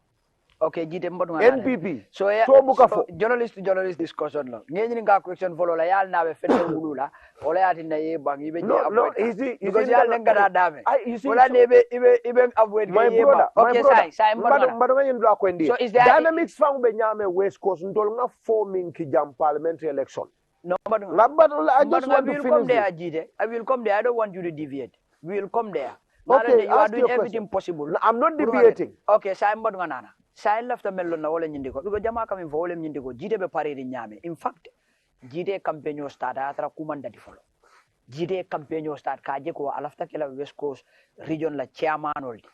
Okay, Gitteh mbadu NPP. So yeah, so journalist to journalist discussion lo. Ngeni nga question follow la yal nawe fete bulula. Ola yati na ye bang ibe no, easy. Because yal nenga dame. Ola ibe avoid my brother. Okay, sai mbadu nga yindwa kwendi. So is there dynamics fang be nyame West Coast ndol nga forming ki jam parliamentary election. No, mbadu I just want to come there, Gitteh. I will come there. I don't want you to deviate. We will come there. Okay, you are doing everything possible. I'm not deviating. Okay, sai mbadu nga nana. Sai lafta mello na wala nyindi ko. Bigo jama kam info wala nyindi ko. Jide be pareri nyame. In fact, jide campaign start atra kumanda di follow. Jide campaign start kaje ko alafta kala West Coast region la chairman oldi.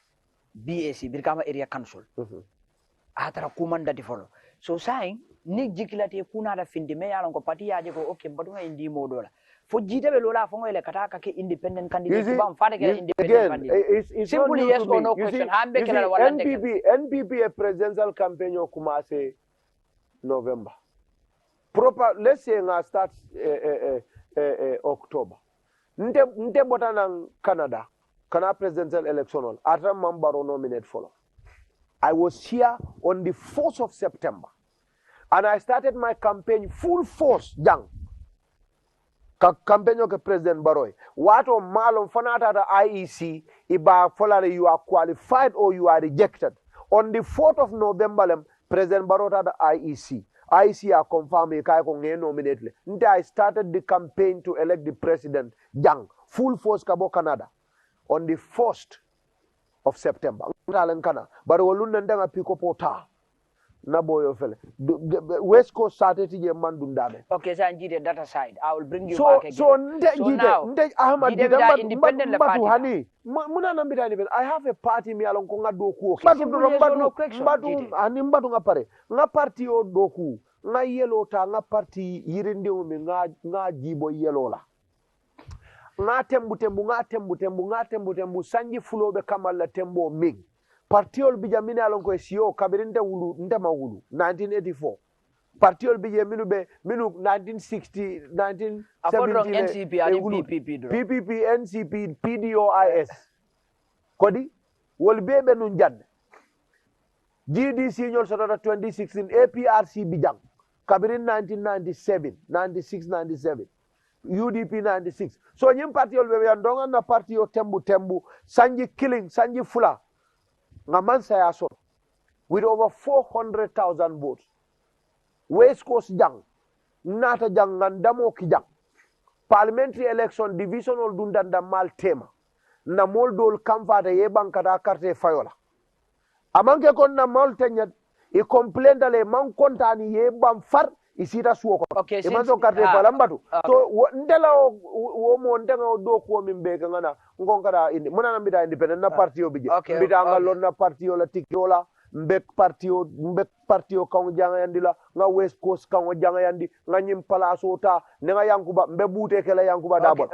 BAC Birkama Area Council. Atra kumanda di follow. So saying ni jikilati kuna da findi me yalon ko parti yaje ko okay badunga indi modola. For jide be lola fongo ele kataka ke independent candidate bam fada ke independent candidate. It's Simply yes or no question. Hambe kala wala NPP a presidential campaign o kumase November. Proper, let's say nga start October. Nte botana Canada, Canada presidential election. Atra Mambaro nominate follow. I was here on the 4th of September. And I started my campaign full force, young. Campaign of President Baroy. What on Malon Fanata the IEC, Iba Folare, you are qualified or you are rejected. On the 4th of November, President Barota the IEC. IEC are confirmed nominately. I started the campaign to elect the president, young, full force Cabo Canada, on the 1st of September. But Walunda pick up pota. Naboyo fele. West Coast started to mandundame. Okay, so Anjide that aside, I will bring you back again. So now, Ahmed independent party. I have a party me along konga doku. Mbatu ngapare. Nga party o doku. Nga yellow ta nga party yirinde umi nga jibo yellow la. Nga tembu sanji fulobe kamala tembo mig. Partiol bijamine alonko SEO kabirinte wulu ndema wulu 1984. Partiol bijaminu be minu 1960 1970 NCP NPP PPP NCP PDOIS. Kodi wol bebe nun jadde. GDC nyol sotata 2016 APRC bijang kabirin 1997 96 97 UDP 96. So nyim partiol bebe yandonga na partio tembu sanji killing sanji fula Ngamansa yaso with over 400,000 votes. West Coast jang, nata jang ngandamo ki jang. Parliamentary election divisional dundanda mal tema. Na moldol kamfata yebang kada karte fayola. Amanke kon na mal tenyat i complain dale man kontani yebam far isita suoko. Okay, imanso karte falambatu. So ndela wo ndenga do ko mimbe ngana ngonkara indi muna nambita independent na partio bije. Mbita ngalon na partio la tikiola mbek partio kan janga yandila nga West Coast kan janga yandi nga nyim palaso ta nga yankuba mbe bute kala yankuba dabon.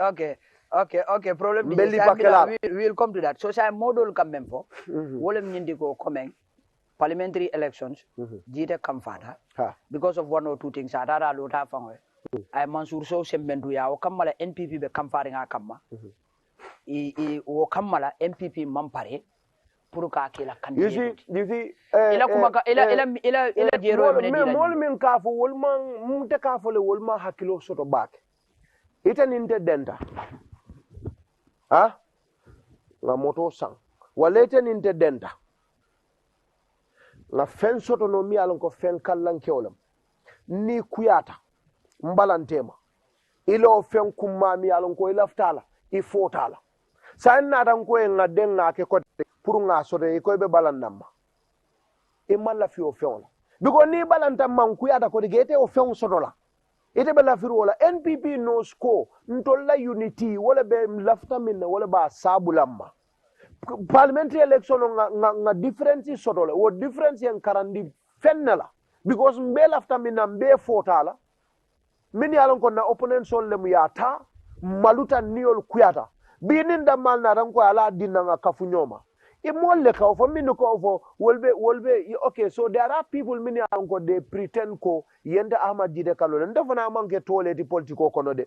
Okay, problem we will come to that. So say model kamem fo wolem nyindi ko komeng parliamentary elections jite kamfata because of one or two things atara lota fangwe ay Mansour Sow sembendu ya o kamala NPP be kamfari nga kamma o kamala NPP mampare pour ka kila candidate you see ila kumaka ila jero mol min ka fo wolman mumte ka fo le wolma hakilo soto bak ita ninte denta nga moto sang walete ninte denta nga fen soto no mi alon ko fen kallan kewlam ni kuyata mbalantema ilo fen kumma mi alon ko ilaftala ifotala san na dan ko en ngaden nga ke ko pour nga soto e ko be balannamma e malla fi o fewla biko ni balantam man kuyata ko digete o fen soto la ite be la firu wala NPP no score ntolla unity wala be lafta min wala ba sabulamma parliamentary election nga difference sotole wo difference en karandi fennela because mbe lafta mina mbe fotala mini alon ko na opponent sol le mu yata maluta niol kuyata binin da mal na ran ko ala dinna nga kafunyoma e molle ka fo min ko fo wolbe okay, so there are people mini alon ko they pretend ko yenda Ahmed Gitteh kalon ndefana manke toleti politiko kono de.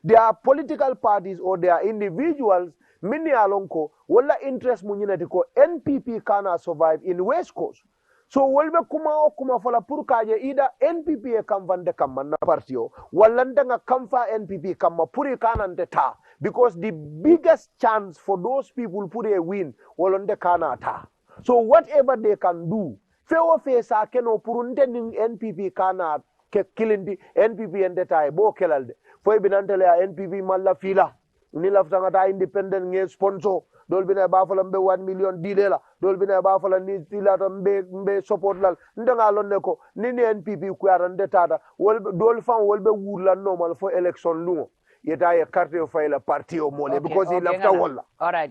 There are political parties or there are individuals mini alonko wala interest munyinati ko NPP kana survive in West Coast. So wolbe kuma fola pour kaje ida NPP e kamvande kamma na partio wala ndanga kamfa NPP kamma puri kana ndeta because the biggest chance for those people put a win wala nde kana ta. So whatever they can do fewo fesa keno purunde ning NPP kana ke kilindi NPP ndeta e bo kelalde foy binantele ya NPP malla fila ni lafta ngata independent nge sponsor dol bina ba fala mbe 1 million dilela dol bina ba fala ni tilata mbe support lal ndenga lonne ko ni NPP ku yarande tata wol dol fan wolbe wurla normal for election lungo yeta ye carte o fayla parti o mole because he lafta wala alright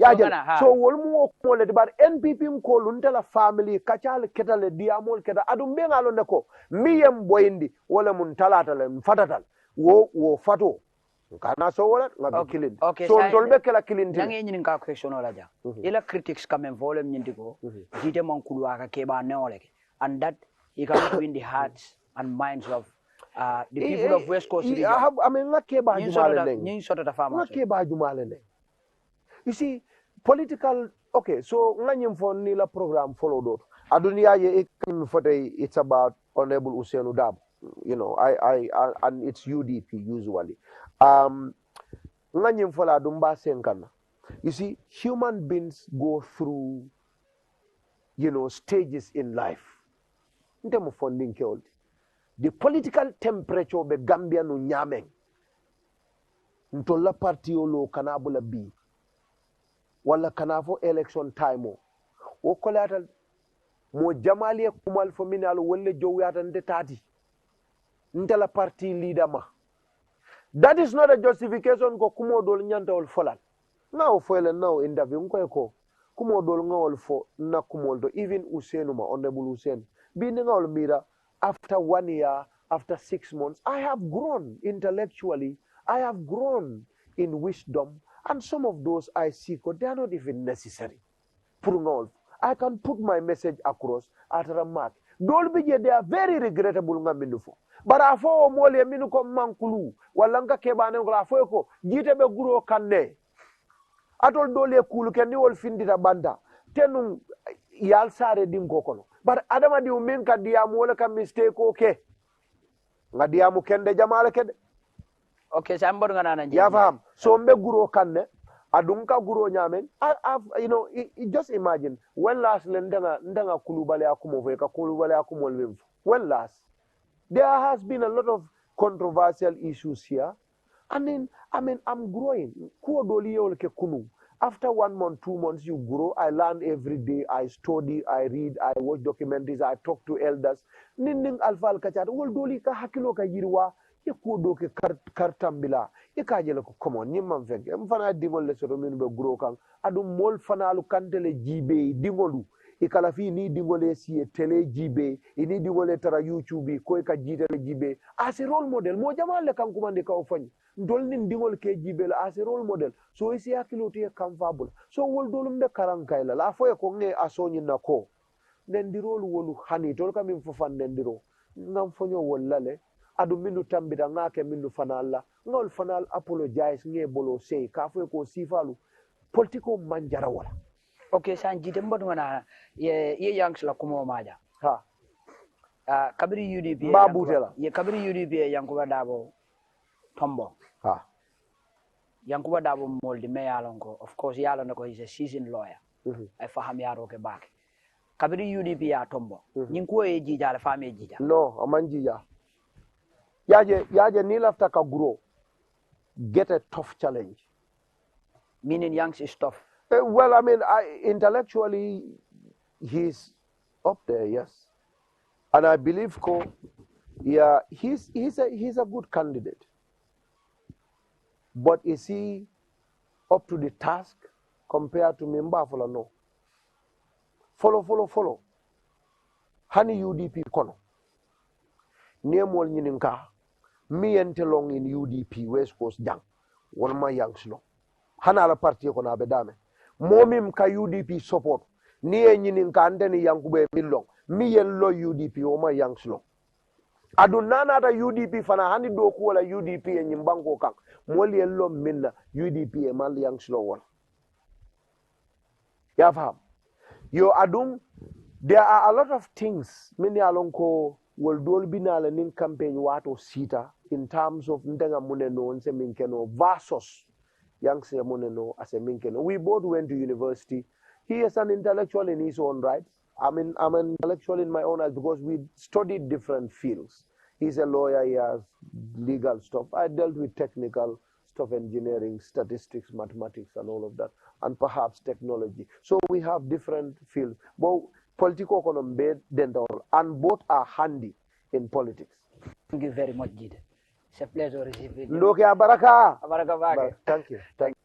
so wol mu ko mole de bar NPP ko luntela family kachal ketale diamol keta adum be ngalo ne ko miyem boyndi wala mun talata le fatatal wo fato kana so wala ngabe kilin so dolbe kala kilin nangi nyini ka question wala ja ila critics come and volume nyindi ko jite man kulwa ka keba ne ole and that he can win the hearts and minds of the people of West Coast region. I mean, you see, political, okay, so nganyim for nila program followed out. Adunia ye it's about Honorable Hussein Udab. You know, I and it's UDP usually. Nganyim for la dumba senkana. You see, human beings go through, you know, stages in life. Ndemo funding killed. The political temperature be Gambia no nyameng ntola parti olo kanabula bi wala kanafo election time o kolata mo jamali kumal fo minal wolle jowyata ndetati ntela parti leader ma. That is not a justification ko kumo dol nyanta ol folal now foyle now interview ko kumo dol ngawol fo na kumo do even Usenu ma Honorable Hussein bi ngawol mira. After 1 year, after 6 months, I have grown intellectually. I have grown in wisdom. And some of those I seek, they are not even necessary. I can put my message across at a mark. They are very regrettable. But I for mole minuko mankulu, walanga kebane grafo ko, jite be guro kanne. Atol dole kulu kendi wol findita banda. Tenung yal sare dingo kono. But adama di umin ka diamu wala ka mistake okay. Nga diamu kende jamala kende. Okay, so I'm going to ya faham. So mbe guro kanne, adunka guro nyamen. You know, just imagine when last ndanga kulubale akumo ka kulubale akumo when last there has been a lot of controversial issues here. And then I'm growing. Kuo doli yol ke kunu. After 1 month, 2 months, you grow. I learn every day. I study, I read, I watch documentaries, I talk to elders. Ninding alfa alkachat. Wol doli ka hakilo ka yirwa. Ye kudo ke kartambila. Ye kajele ko come on. Nyimam fenge. Mfana dingol le soro minu be grow kang. Adu mol fana alu kantele jibe dingolu. Ikalafi ni dingole siye tele jibe. Ini dingole tara YouTube. Koe ka jitele jibe. As a role model. Mo jamal le kang kumande ka ufanyi. Dolnin dingol ke jibel as a role model so isi hakilo te comfortable so wol dolum de karankaila la foye ko nge asoni nako ndendirol wolu hani tol kam fo fan ndendiro ngam fonyo wollale adu mindu tambida ngake mindu fanalla ngol fanal apologize nge bolo sey ka foye ko sifalu politiko manjara wala okay sanji de mbodu ngana ye yanks la kumo maja ha kabiri UDP babutela ye kabiri UDP yankuba dabo Tombo. Yankuba Dabo Moldi me yalongo. Of course yalongo is a seasoned lawyer. I faham yaro ke back. Kabiri UDP ya Tombo. Nyinkuwa ye jija la fami jija. No, amanjija. Yaje nil after ka grow. Get a tough challenge. Meaning Yanks is tough. Well, I mean, intellectually he's up there, yes. And I believe yeah, he's a good candidate. But is he up to the task compared to Mimba? No. Follow. Hani UDP kono. Niemol nyininka. Me entelong in UDP West Coast jang. One my young slow. Hana la party kono abedame. Momim ka UDP support. Nie nyininka andeni yankube milong. Me en lo UDP o my young slow. Adunana da UDP fana hani doku wala UDP e nyimbango kang. Moli ello minna UDP e mal yang slow wala. Ya faham. Yo adum, there are a lot of things mini alonko will dol binala nin campaign wato sita in terms of ndenga muneno nse minkeno versus yang se muneno as a minkeno. We both went to university. He is an intellectual in his own right. I'm an intellectual in my own right because we studied different fields. He's a lawyer, he has legal stuff. I dealt with technical of engineering, statistics, mathematics, and all of that, and perhaps technology. So we have different fields. But political economy, and both are handy in politics. Thank you very much, Gitteh. It's a pleasure receiving you. Look, Baraka. Baraka. Thank you. Thank you.